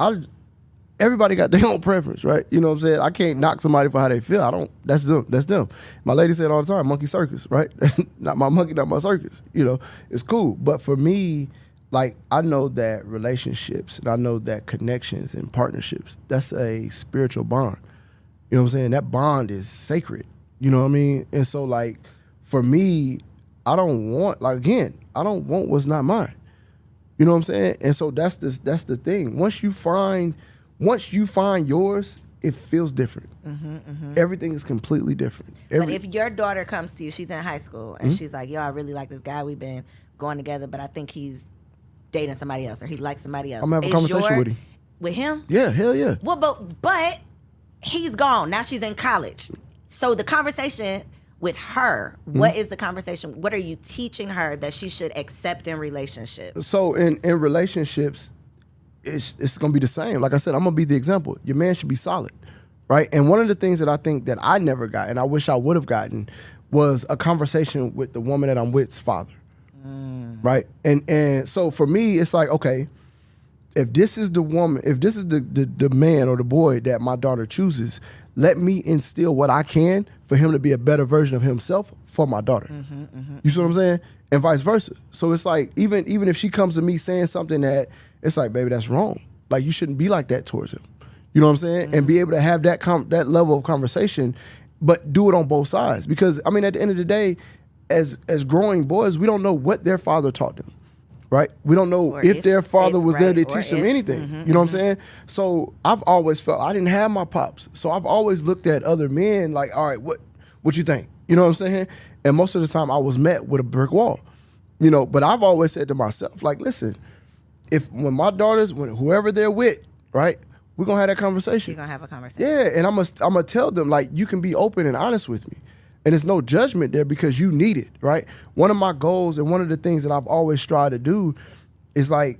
everybody got their own preference, right? You know what I'm saying? I can't knock somebody for how they feel. That's them. My lady said all the time, monkey circus, right? Not my monkey, not my circus. You know, it's cool. But for me, like, I know that relationships and I know that connections and partnerships, that's a spiritual bond. You know what I'm saying? That bond is sacred. You know what I mean? And so, like, for me, I don't want what's not mine. You know what I'm saying? And so that's the thing. Once you find yours, it feels different. Everything is completely different. But if your daughter comes to you, she's in high school, and she's like, yo, I really like this guy. We've been going together, but I think he's dating somebody else, or he likes somebody else. I'm going to have a conversation with him. With him? Yeah, hell yeah. Well, but he's gone. Now she's in college. So the conversation with her, what is the conversation? What are you teaching her that she should accept in relationships? So in relationships, it's going to be the same. Like I said, I'm going to be the example. Your man should be solid, right? And one of the things that I think that I never got, and I wish I would have gotten, was a conversation with the woman that I'm with's father. Right? And so for me, it's like, okay, if this is the woman, if this is the man or the boy that my daughter chooses, let me instill what I can for him to be a better version of himself for my daughter. You see what I'm saying? And vice versa. So it's like, even if she comes to me saying something that it's like, baby, that's wrong. Like, you shouldn't be like that towards him. You know what I'm saying? And be able to have that level of conversation, but do it on both sides. Because, I mean, at the end of the day, as growing boys, we don't know what their father taught them, right? We don't know Or if their father was there to right, teach them anything. You know what I'm saying? So I've always felt, I didn't have my pops. So I've always looked at other men like, all right, what you think? You know what I'm saying? And most of the time I was met with a brick wall, you know, but I've always said to myself, like, listen, when my daughters, whoever they're with, right, we're going to have that conversation. You're going to have a conversation. Yeah, and I'm going to tell them, like, you can be open and honest with me. And there's no judgment there because you need it, right? One of my goals and one of the things that I've always tried to do is, like,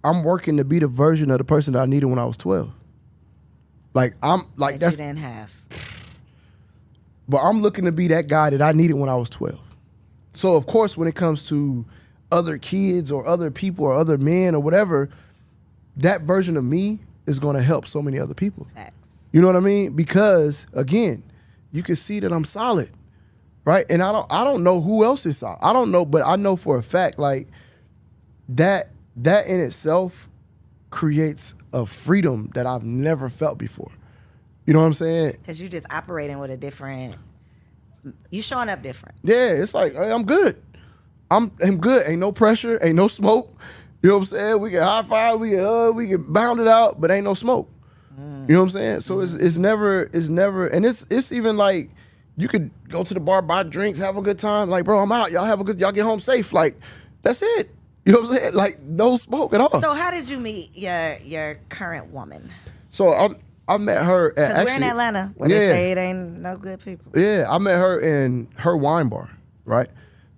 I'm working to be the version of the person that I needed when I was 12. Like, that that's... you didn't have. But I'm looking to be that guy that I needed when I was 12. So, of course, when it comes to other kids or other people or other men or whatever, that version of me is going to help so many other people. Facts. You know what I mean? Because, again, you can see that I'm solid, right? And I don't know who else is solid. I don't know, but I know for a fact, like, that in itself creates a freedom that I've never felt before. You know what I'm saying? Because you just operating with a different, you showing up different. Yeah, it's like, hey, I'm good. I'm good. Ain't no pressure, ain't no smoke. You know what I'm saying? We can high five, we can bound it out, but ain't no smoke. You know what I'm saying? So it's never, and it's even like, you could go to the bar, buy drinks, have a good time. Like, bro, I'm out. Y'all get home safe. Like, that's it. You know what I'm saying? Like, no smoke at all. So how did you meet your current woman? So I met her at, Because we're in Atlanta, where they say it ain't no good people. Yeah, I met her in her wine bar, right?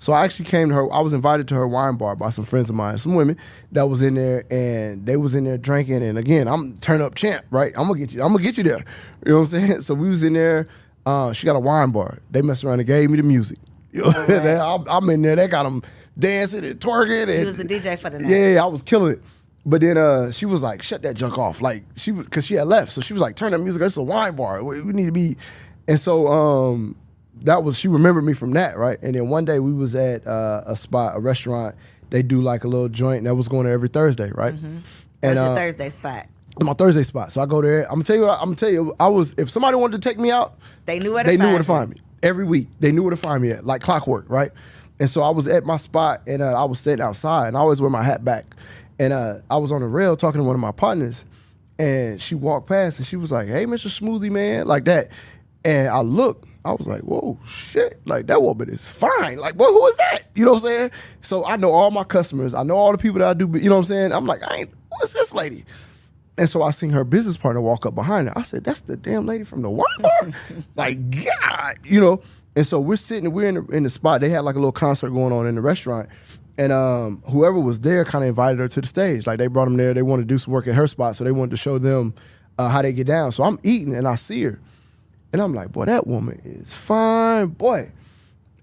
So I actually came to her. I was invited to her wine bar by some friends of mine, some women that was in there, and they was in there drinking. And again, I'm turn up champ, right? I'm gonna get you there. You know what I'm saying? So we was in there. She got a wine bar. They messed around and gave me the music. You know? Right. I'm in there. They got them dancing and twerking. And, he was the DJ for the night. Yeah, I was killing it. But then she was like, shut that junk off. Like, because she had left. So she was like, turn that music. It's a wine bar. We need to be. And so she remembered me from that, right? And then one day we was at a restaurant. They do like a little joint that was going there every Thursday, right? Mm-hmm. What's your Thursday spot? My Thursday spot. So I go there. I'm gonna tell you, if somebody wanted to take me out, they knew where to find me. Every week. They knew where to find me at, like clockwork, right? And so I was at my spot and I was sitting outside and I always wear my hat back. And I was on the rail talking to one of my partners, and she walked past and she was like, hey, Mr. Smoothie, man, like that. And I looked, I was like, whoa, shit, like that woman is fine. Like, well, who is that? You know what I'm saying? So I know all my customers. I know all the people that I do, you know what I'm saying? I'm like, what's this lady? And so I seen her business partner walk up behind her. I said, that's the damn lady from the wine bar? Like, God, you know? And so we're in the spot. They had like a little concert going on in the restaurant. And whoever was there kind of invited her to the stage. Like, they brought them there. They wanted to do some work at her spot, so they wanted to show them how they get down. So I'm eating, and I see her. And I'm like, boy, that woman is fine, boy.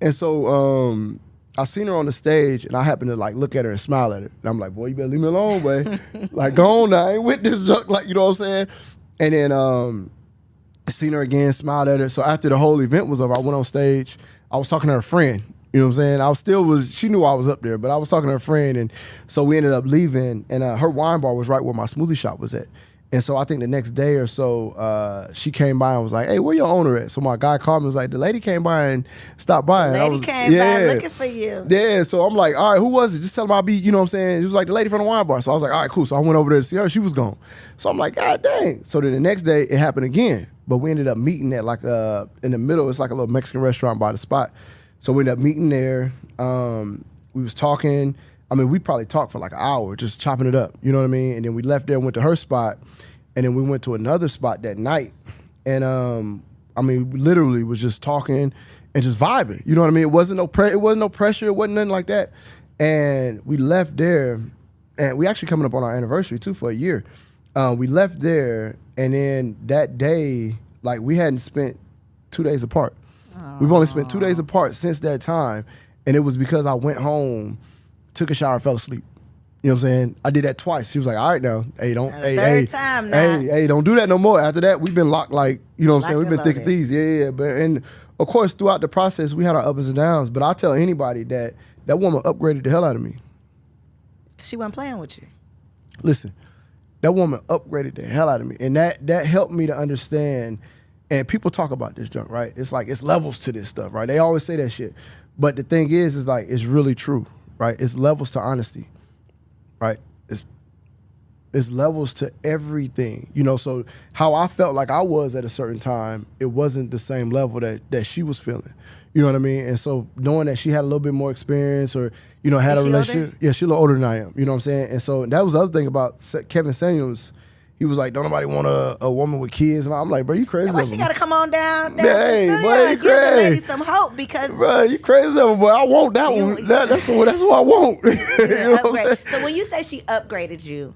And so I seen her on the stage, and I happened to, like, look at her and smile at her. And I'm like, boy, you better leave me alone, boy. Like, go on now. I ain't with this junk, like, you know what I'm saying? And then I seen her again, smiled at her. So after the whole event was over, I went on stage. I was talking to her friend. You know what I'm saying? She knew I was up there, but I was talking to her friend, and so we ended up leaving, and her wine bar was right where my smoothie shop was at. And so I think the next day or so, she came by and was like, hey, where your owner at? So my guy called me and was like, the lady came by and stopped by. The lady came by looking for you. Yeah, so I'm like, all right, who was it? Just tell him I'll be, you know what I'm saying? It was like the lady from the wine bar. So I was like, all right, cool. So I went over there to see her. She was gone. So I'm like, God dang. So then the next day, it happened again. But we ended up meeting at like in the middle. It's like a little Mexican restaurant by the spot. So we ended up meeting there. We was talking. I mean, we probably talked for like an hour, just chopping it up. You know what I mean? And then we left there and went to her spot. And then we went to another spot that night. And I mean, literally was just talking and just vibing. You know what I mean? It wasn't no pressure. It wasn't nothing like that. And we left there. And we actually coming up on our anniversary too for a year. We left there. And then that day, like, we hadn't spent 2 days apart. We've only spent 2 days apart since that time, and it was because I went home, took a shower, fell asleep. You know what I'm saying? I did that twice. She was like, all right now, Third time now. Hey, don't do that no more. After that, we've been locked like, you know what I'm saying? We've been thick and thieves. Yeah. But and of course, throughout the process, we had our ups and downs. But I tell anybody that woman upgraded the hell out of me. She wasn't playing with you. Listen, that woman upgraded the hell out of me. And that helped me to understand. And people talk about this junk, right? It's like, it's levels to this stuff, right? They always say that shit. But the thing is like, it's really true, right? It's levels to honesty, right? It's levels to everything, you know? So how I felt like I was at a certain time, it wasn't the same level that she was feeling. You know what I mean? And so knowing that she had a little bit more experience or, you know, had a relationship. Older? Yeah, she's a little older than I am. You know what I'm saying? And so that was the other thing about Kevin Samuels. He was like, don't nobody want a woman with kids. And I'm like, bro, you crazy. Why she got to come on down to the studio boy, and give the lady some hope because. Bro, you crazy, boy. I want that one. That's what I want. You know what so when you say she upgraded you,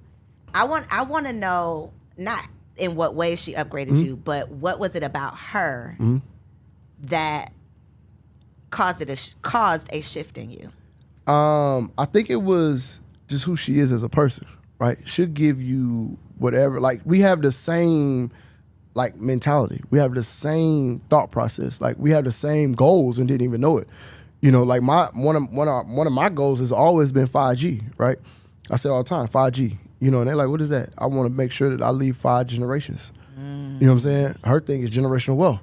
I want to know, not in what way she upgraded you, but what was it about her that caused a shift in you? I think it was just who she is as a person, right? She'll give you whatever. Like, we have the same like mentality. We have the same thought process. Like, we have the same goals and didn't even know it. You know, like one of my goals has always been 5G, right? I say all the time, 5G. You know, and they're like, what is that? I want to make sure that I leave 5 generations. You know what I'm saying? Her thing is generational wealth,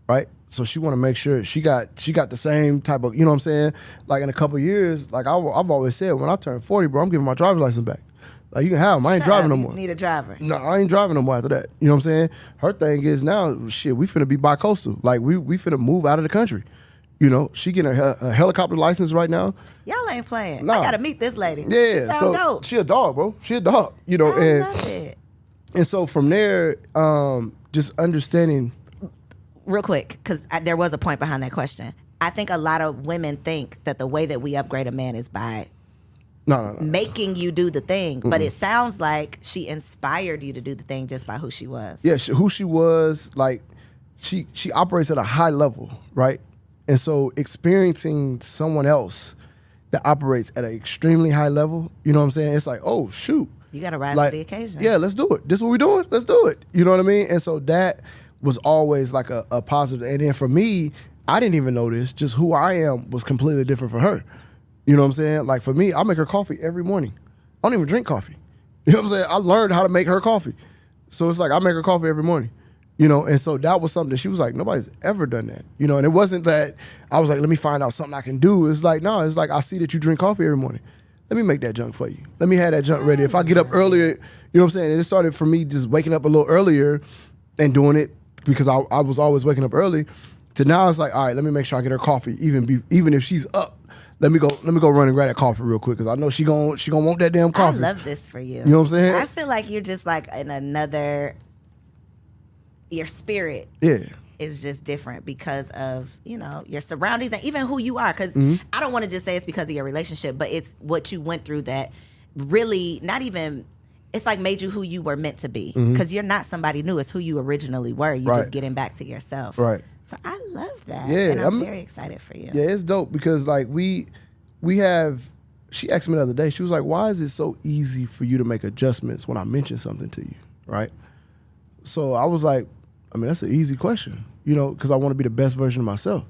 right? So she want to make sure she got the same type of, you know what I'm saying? Like, in a couple of years, like I've always said, when I turn 40, bro, I'm giving my driver's license back. Like, you can have them. I ain't driving no more. You need a driver. No, I ain't driving no more after that. You know what I'm saying? Her thing is now, shit, we finna be bi-coastal. Like, we finna move out of the country. You know, she getting a helicopter license right now. Y'all ain't playing. Nah. I gotta meet this lady. Yeah, she sound dope. She a dog, bro. She a dog. You know, I love it. And so from there, just understanding. Real quick, because there was a point behind that question. I think a lot of women think that the way that we upgrade a man is by making you do the thing. But it sounds like she inspired you to do the thing just by who she was. Yeah, who she was. Like, she operates at a high level, right? And so experiencing someone else that operates at an extremely high level, you know what I'm saying? It's like, oh, shoot. You got to rise to the occasion. Yeah, let's do it. This is what we're doing. Let's do it. You know what I mean? And so that was always like a positive. And then for me, I didn't even know this. Just who I am was completely different for her. You know what I'm saying? Like, for me, I make her coffee every morning. I don't even drink coffee. You know what I'm saying? I learned how to make her coffee. So it's like I make her coffee every morning. You know, and so that was something that she was like, nobody's ever done that. You know, and it wasn't that I was like, let me find out something I can do. It's like, no, it's like, I see that you drink coffee every morning. Let me make that junk for you. Let me have that junk ready. If I get up earlier, you know what I'm saying? And it started for me just waking up a little earlier and doing it because I was always waking up early. To now it's like, all right, let me make sure I get her coffee, even if she's up. Let me go run and grab that coffee real quick because I know she gonna want that damn coffee. I love this for you. You know what I'm saying? I feel like you're just like in another. Your spirit is just different because of, you know, your surroundings and even who you are. Because I don't want to just say it's because of your relationship, but it's what you went through that really not even, it's like made you who you were meant to be. Because you're not somebody new. It's who you originally were. You're just getting back to yourself. Right. So I love that. Yeah, and I'm very excited for you. Yeah, it's dope because like we have, she asked me the other day, she was like, why is it so easy for you to make adjustments when I mention something to you? Right. So I was like, I mean, that's an easy question, you know, because I want to be the best version of myself,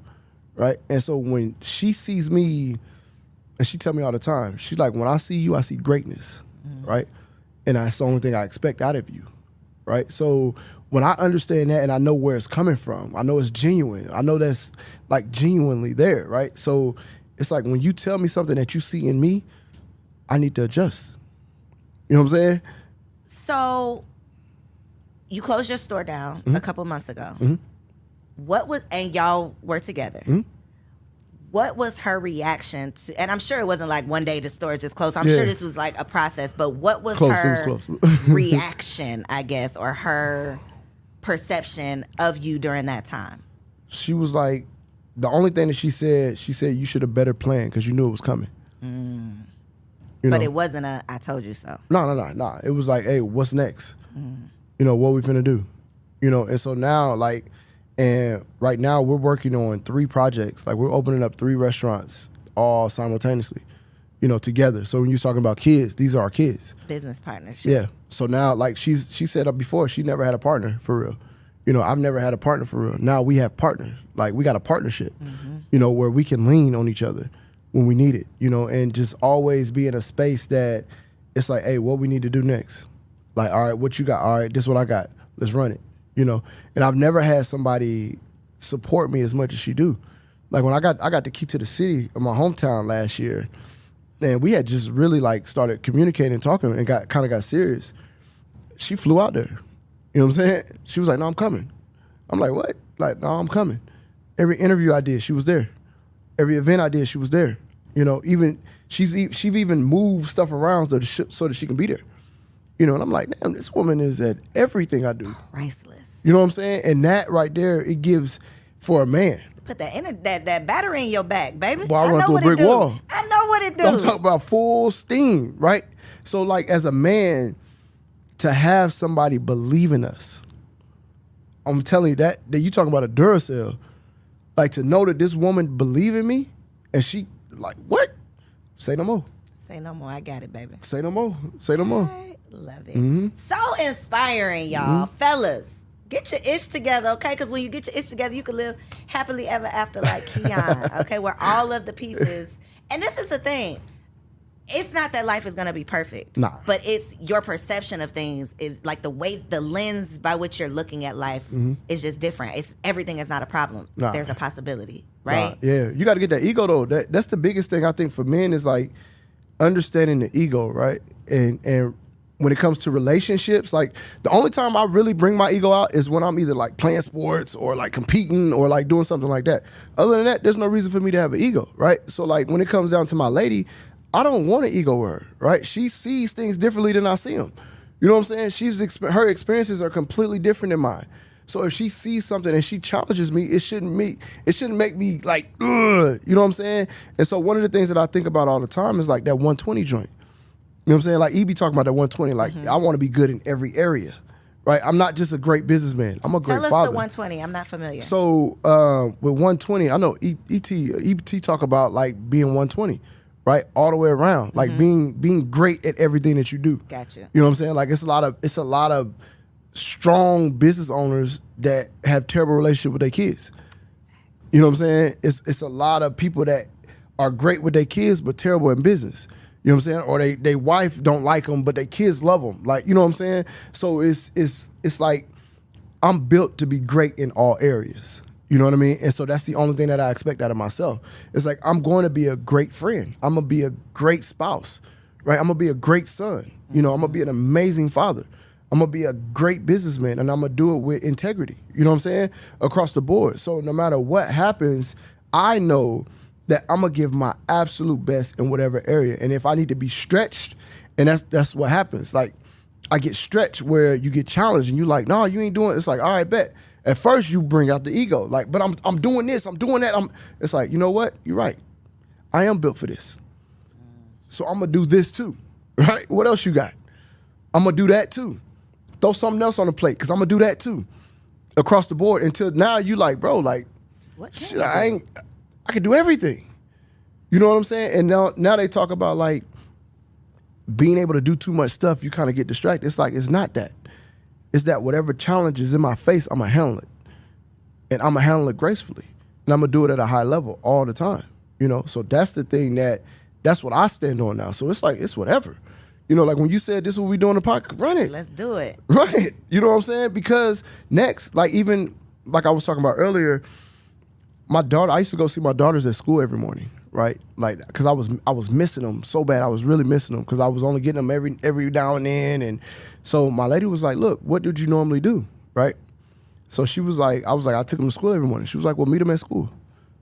right? And so when she sees me, and she tell me all the time, she's like, when I see you, I see greatness, right? And that's the only thing I expect out of you, right? So when I understand that and I know where it's coming from, I know it's genuine. I know that's like genuinely there, right? So it's like when you tell me something that you see in me, I need to adjust. You know what I'm saying? So you closed your store down a couple months ago. What was, and y'all were together. What was her reaction to, and I'm sure it wasn't like one day the store just closed. I'm sure this was like a process, but what was her reaction, I guess, or her perception of you during that time? She was like, the only thing that she said, you should have better planned because you knew it was coming. But it wasn't a, I told you so. No. It was like, hey, what's next? You know, what we finna do? You know, and so now, like, And right now we're working on 3 projects. Like we're opening up 3 restaurants all simultaneously, together. So when you're talking about kids, these are our kids. Business partnership. Yeah. So now, like she said up before, she never had a partner for real. I've never had a partner for real. Now we have partners. Like we got a partnership, where we can lean on each other when we need it, and just always be in a space that it's like, hey, what we need to do next? Like, all right, what you got? All right, this is what I got. Let's run it, And I've never had somebody support me as much as she do. Like when I got the key to the city of my hometown last year, and we had just really like started communicating and talking and got serious. She flew out there. You know what I'm saying? She was like, no, I'm coming. I'm like, what? Like, no, I'm coming. Every interview I did, she was there. Every event I did, she was there. Even she's even moved stuff around so that she can be there. And I'm like, damn, this woman is at everything I do. Priceless. You know what I'm saying? And that right there, it gives for a man. Put that battery in your back, baby. Well, I run through a brick wall. I know what it do. I'm talking about full steam, right? So like as a man, to have somebody believe in us, I'm telling you that you talking about a Duracell. Like to know that this woman believe in me, and she like, what? Say no more. Say no more. I got it, baby. Say no more. Say no more. I love it. So inspiring, y'all. Fellas, get your ish together, okay? Because when you get your ish together, you can live happily ever after like Keon, okay? Where all of the pieces, and this is the thing. It's not that life is going to be perfect. Nah. But it's your perception of things is like the lens by which you're looking at life is just different. Everything is not a problem. Nah. There's a possibility, right? Nah. Yeah. You got to get that ego though. That's the biggest thing I think for men is like understanding the ego, right? And when it comes to relationships, like the only time I really bring my ego out is when I'm either like playing sports or like competing or like doing something like that. Other than that, there's no reason for me to have an ego, right? So like when it comes down to my lady, I don't want an ego with her, right? She sees things differently than I see them. You know what I'm saying? Her experiences are completely different than mine. So if she sees something and she challenges me, it shouldn't make me like, ugh, you know what I'm saying? And so one of the things that I think about all the time is like that 120 joint. You know what I'm saying? Like be talking about that 120, like I want to be good in every area, right? I'm not just a great businessman. I'm a great father. Tell us the 120. I'm not familiar. So with 120, I know ET talk about like being 120. Right, all the way around, like being great at everything that you do. Gotcha. You know what I'm saying? Like it's a lot of strong business owners that have terrible relationship with their kids. You know what I'm saying? It's a lot of people that are great with their kids but terrible in business. You know what I'm saying? Or they wife don't like them but their kids love them. Like you know what I'm saying? So it's like I'm built to be great in all areas. You know what I mean? And so that's the only thing that I expect out of myself. It's like I'm going to be a great friend. I'm going to be a great spouse, right? I'm going to be a great son. I'm going to be an amazing father. I'm going to be a great businessman, and I'm going to do it with integrity. You know what I'm saying? Across the board. So no matter what happens, I know that I'm going to give my absolute best in whatever area. And if I need to be stretched, and that's what happens. Like I get stretched where you get challenged and you like, no, you ain't doing it. It's like, all right, bet. At first you bring out the ego, like, but I'm doing this, I'm doing that. It's like, you know what? You're right. I am built for this. So I'm gonna do this too, right? What else you got? I'm gonna do that too. Throw something else on the plate, cause I'm gonna do that too. Across the board until now you like, bro, like, what shit, I can do everything. You know what I'm saying? And now they talk about like being able to do too much stuff, you kind of get distracted. It's like, it's not that. It's that whatever challenge is in my face, I'm going to handle it. And I'm going to handle it gracefully. And I'm going to do it at a high level all the time. So that's the thing that's what I stand on now. So it's like, it's whatever. Like when you said this is what we do in the podcast, run it. Let's do it. Run it. You know what I'm saying? Because next, like even like I was talking about earlier, I used to go see my daughters at school every morning, right? Like, cause I was missing them so bad. I was really missing them because I was only getting them every now and then. And so my lady was like, look, what did you normally do, right? So she was like, I took them to school every morning. She was like, well, meet them at school.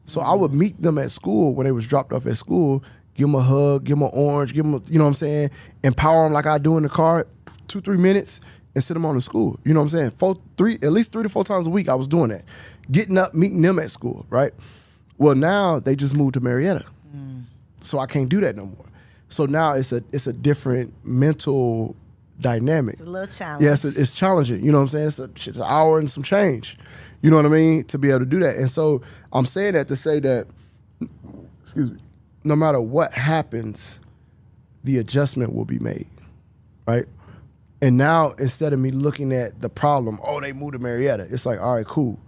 So I would meet them at school when they was dropped off at school, give them a hug, give them an orange, give them, you know what I'm saying? Empower them like I do in the car, 2-3 minutes, and send them on to school. You know what I'm saying? At least 3 to 4 times a week I was doing that. Getting up, meeting them at school, right? Well, now they just moved to Marietta. So I can't do that no more. So now it's a different mental dynamic. It's a little challenge. Yes, it's challenging. You know what I'm saying? It's an hour and some change. You know what I mean? To be able to do that. And so I'm saying that to say that, excuse me, no matter what happens, the adjustment will be made, right? And now instead of me looking at the problem, oh, they moved to Marietta, it's like, all right, cool.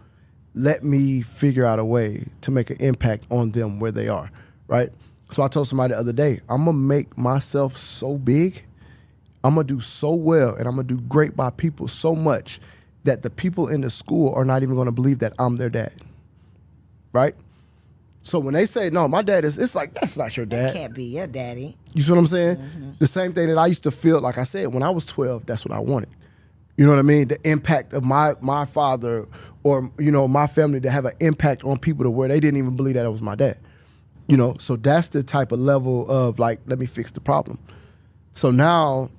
Let me figure out a way to make an impact on them where they are, right? So I told somebody the other day, I'm going to make myself so big, I'm going to do so well, and I'm going to do great by people so much that the people in the school are not even going to believe that I'm their dad, right? So when they say, no, my dad is, it's like, that's not your dad. That can't be your daddy. You see what I'm saying? The same thing that I used to feel, like I said, when I was 12, that's what I wanted. You know what I mean? The impact of my father or, you know, my family to have an impact on people to where they didn't even believe that it was my dad. You know, so that's the type of level of like, let me fix the problem. So now,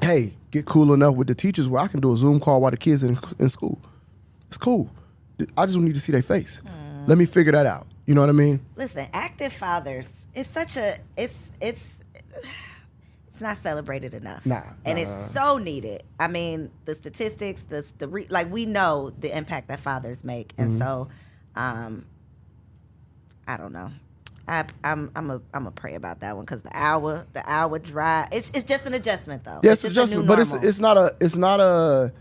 hey, get cool enough with the teachers where I can do a Zoom call while the kids in school. It's cool. I just need to see their face. Let me figure that out. You know what I mean? Listen, active fathers, it's such a, it's not celebrated enough. And it's so needed. I mean, the statistics, like we know the impact that fathers make. And so, I don't know. I'm a pray about that one because the hour drive. It's just an adjustment though. Yes, it's adjustment, but it's not a.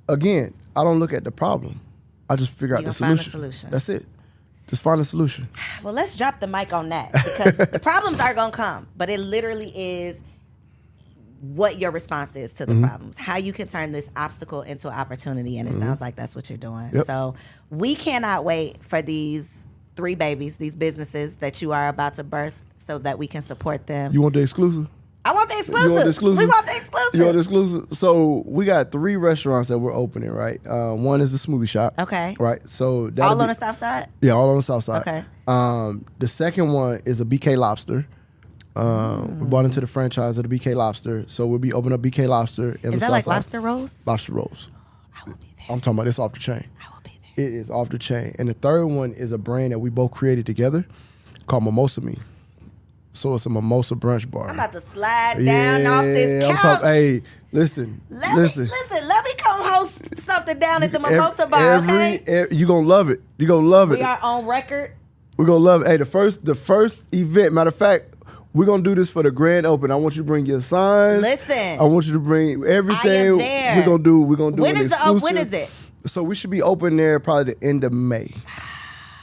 Again, I don't look at the problem. I just figure out the solution. Find a solution. That's it. Just find a solution. Well, let's drop the mic on that because the problems are gonna come, but it literally is what your response is to the problems. How you can turn this obstacle into an opportunity, and it sounds like that's what you're doing. Yep. So we cannot wait for these 3 babies, these businesses that you are about to birth so that we can support them. You want the exclusive? I want the exclusive. You want the exclusive? We want the exclusive. You want the exclusive? So we got 3 restaurants that we're opening, right? One is the smoothie shop. Okay. Right. So all on the south side? Yeah, all on the south side. Okay. The second one is a BK Lobster. We bought into the franchise of the BK Lobster. So we'll be opening up BK Lobster in the south side. Is that like lobster rolls? Lobster rolls. I will be there. I'm talking about this off the chain. I will be there. It is off the chain. And the third one is a brand that we both created together called Mimosa Me. So it's a mimosa brunch bar. I'm about to slide down off this couch. Hey, listen. Let me come host something down at the mimosa bar, okay? You gonna love it. You gonna love it. We are on record. We're gonna love it. Hey, the first event, matter of fact, we're gonna do this for the grand open. I want you to bring your signs. Listen. I want you to bring everything. I am there. We're gonna do when an is exclusive. When is it? So we should be open there probably the end of May.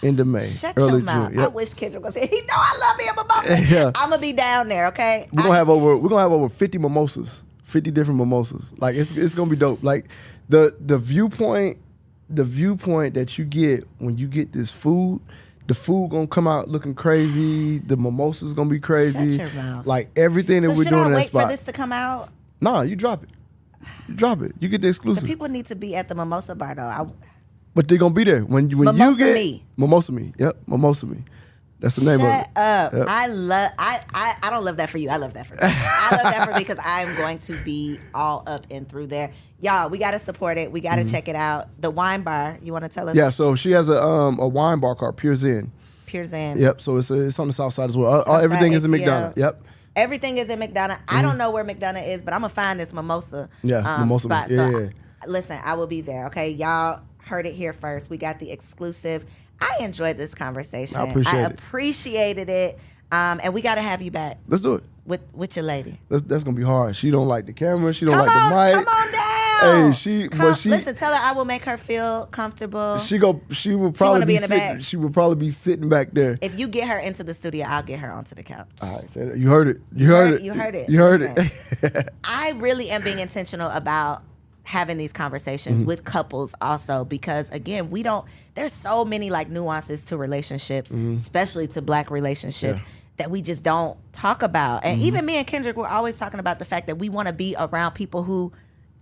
End of May. Shut early your mouth. June. Yep. I wish Kendrick was here. He know I love me a mimosa. Yeah. I'm gonna be down there, okay? We're gonna have over 50 mimosas, 50 different mimosas. Like it's gonna be dope. Like the viewpoint that you get when you get this food, the food gonna come out looking crazy. The mimosas gonna be crazy. Shut your mouth. Like everything that we're doing in that spot. Should I wait for this to come out? Nah, you drop it. You drop it. You get the exclusive. The people need to be at the mimosa bar though. But they're gonna be there when Mimosa you get Me. Mimosa Me. Yep, Mimosa Me. That's the name of it. Shut up. Yep. I don't love that for you. I love that for you. I love that for me because I'm going to be all up and through there. Y'all, we gotta support it. We gotta check it out. The wine bar, you wanna tell us? Yeah, so she has a wine bar called Pure Zen. Pure Zen. Yep, so it's on the south side as well. Everything is in McDonough. Yep. Everything is in McDonough. I don't know where McDonough is, but I'm gonna find this mimosa mimosa spot. Yeah. So listen, I will be there. Okay, y'all heard it here first. We got the exclusive. I enjoyed this conversation. I appreciated it. And we got to have you back. Let's do it. With your lady. That's gonna be hard. She don't like the camera. She don't like the mic. Come on down. Hey, listen. Tell her I will make her feel comfortable. She will probably be in the back. She will probably be sitting back there. If you get her into the studio, I'll get her onto the couch. All right, say that. You heard it. You heard it. You heard it. I really am being intentional about having these conversations with couples also because again there's so many like nuances to relationships, especially to Black relationships that we just don't talk about. And even me and Kendrick, we're always talking about the fact that we want to be around people who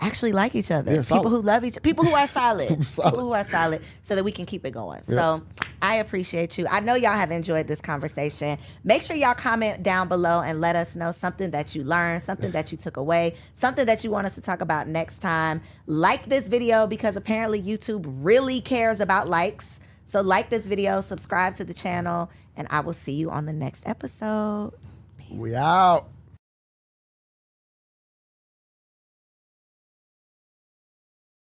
actually like each other, people who love each other, people who are solid, people who are solid, so that we can keep it going. So I appreciate you. I know y'all have enjoyed this conversation. Make sure y'all comment down below and let us know something that you learned, something that you took away, something that you want us to talk about next time. Like this video because apparently YouTube really cares about likes. So like this video, subscribe to the channel, and I will see you on the next episode. Peace. We out.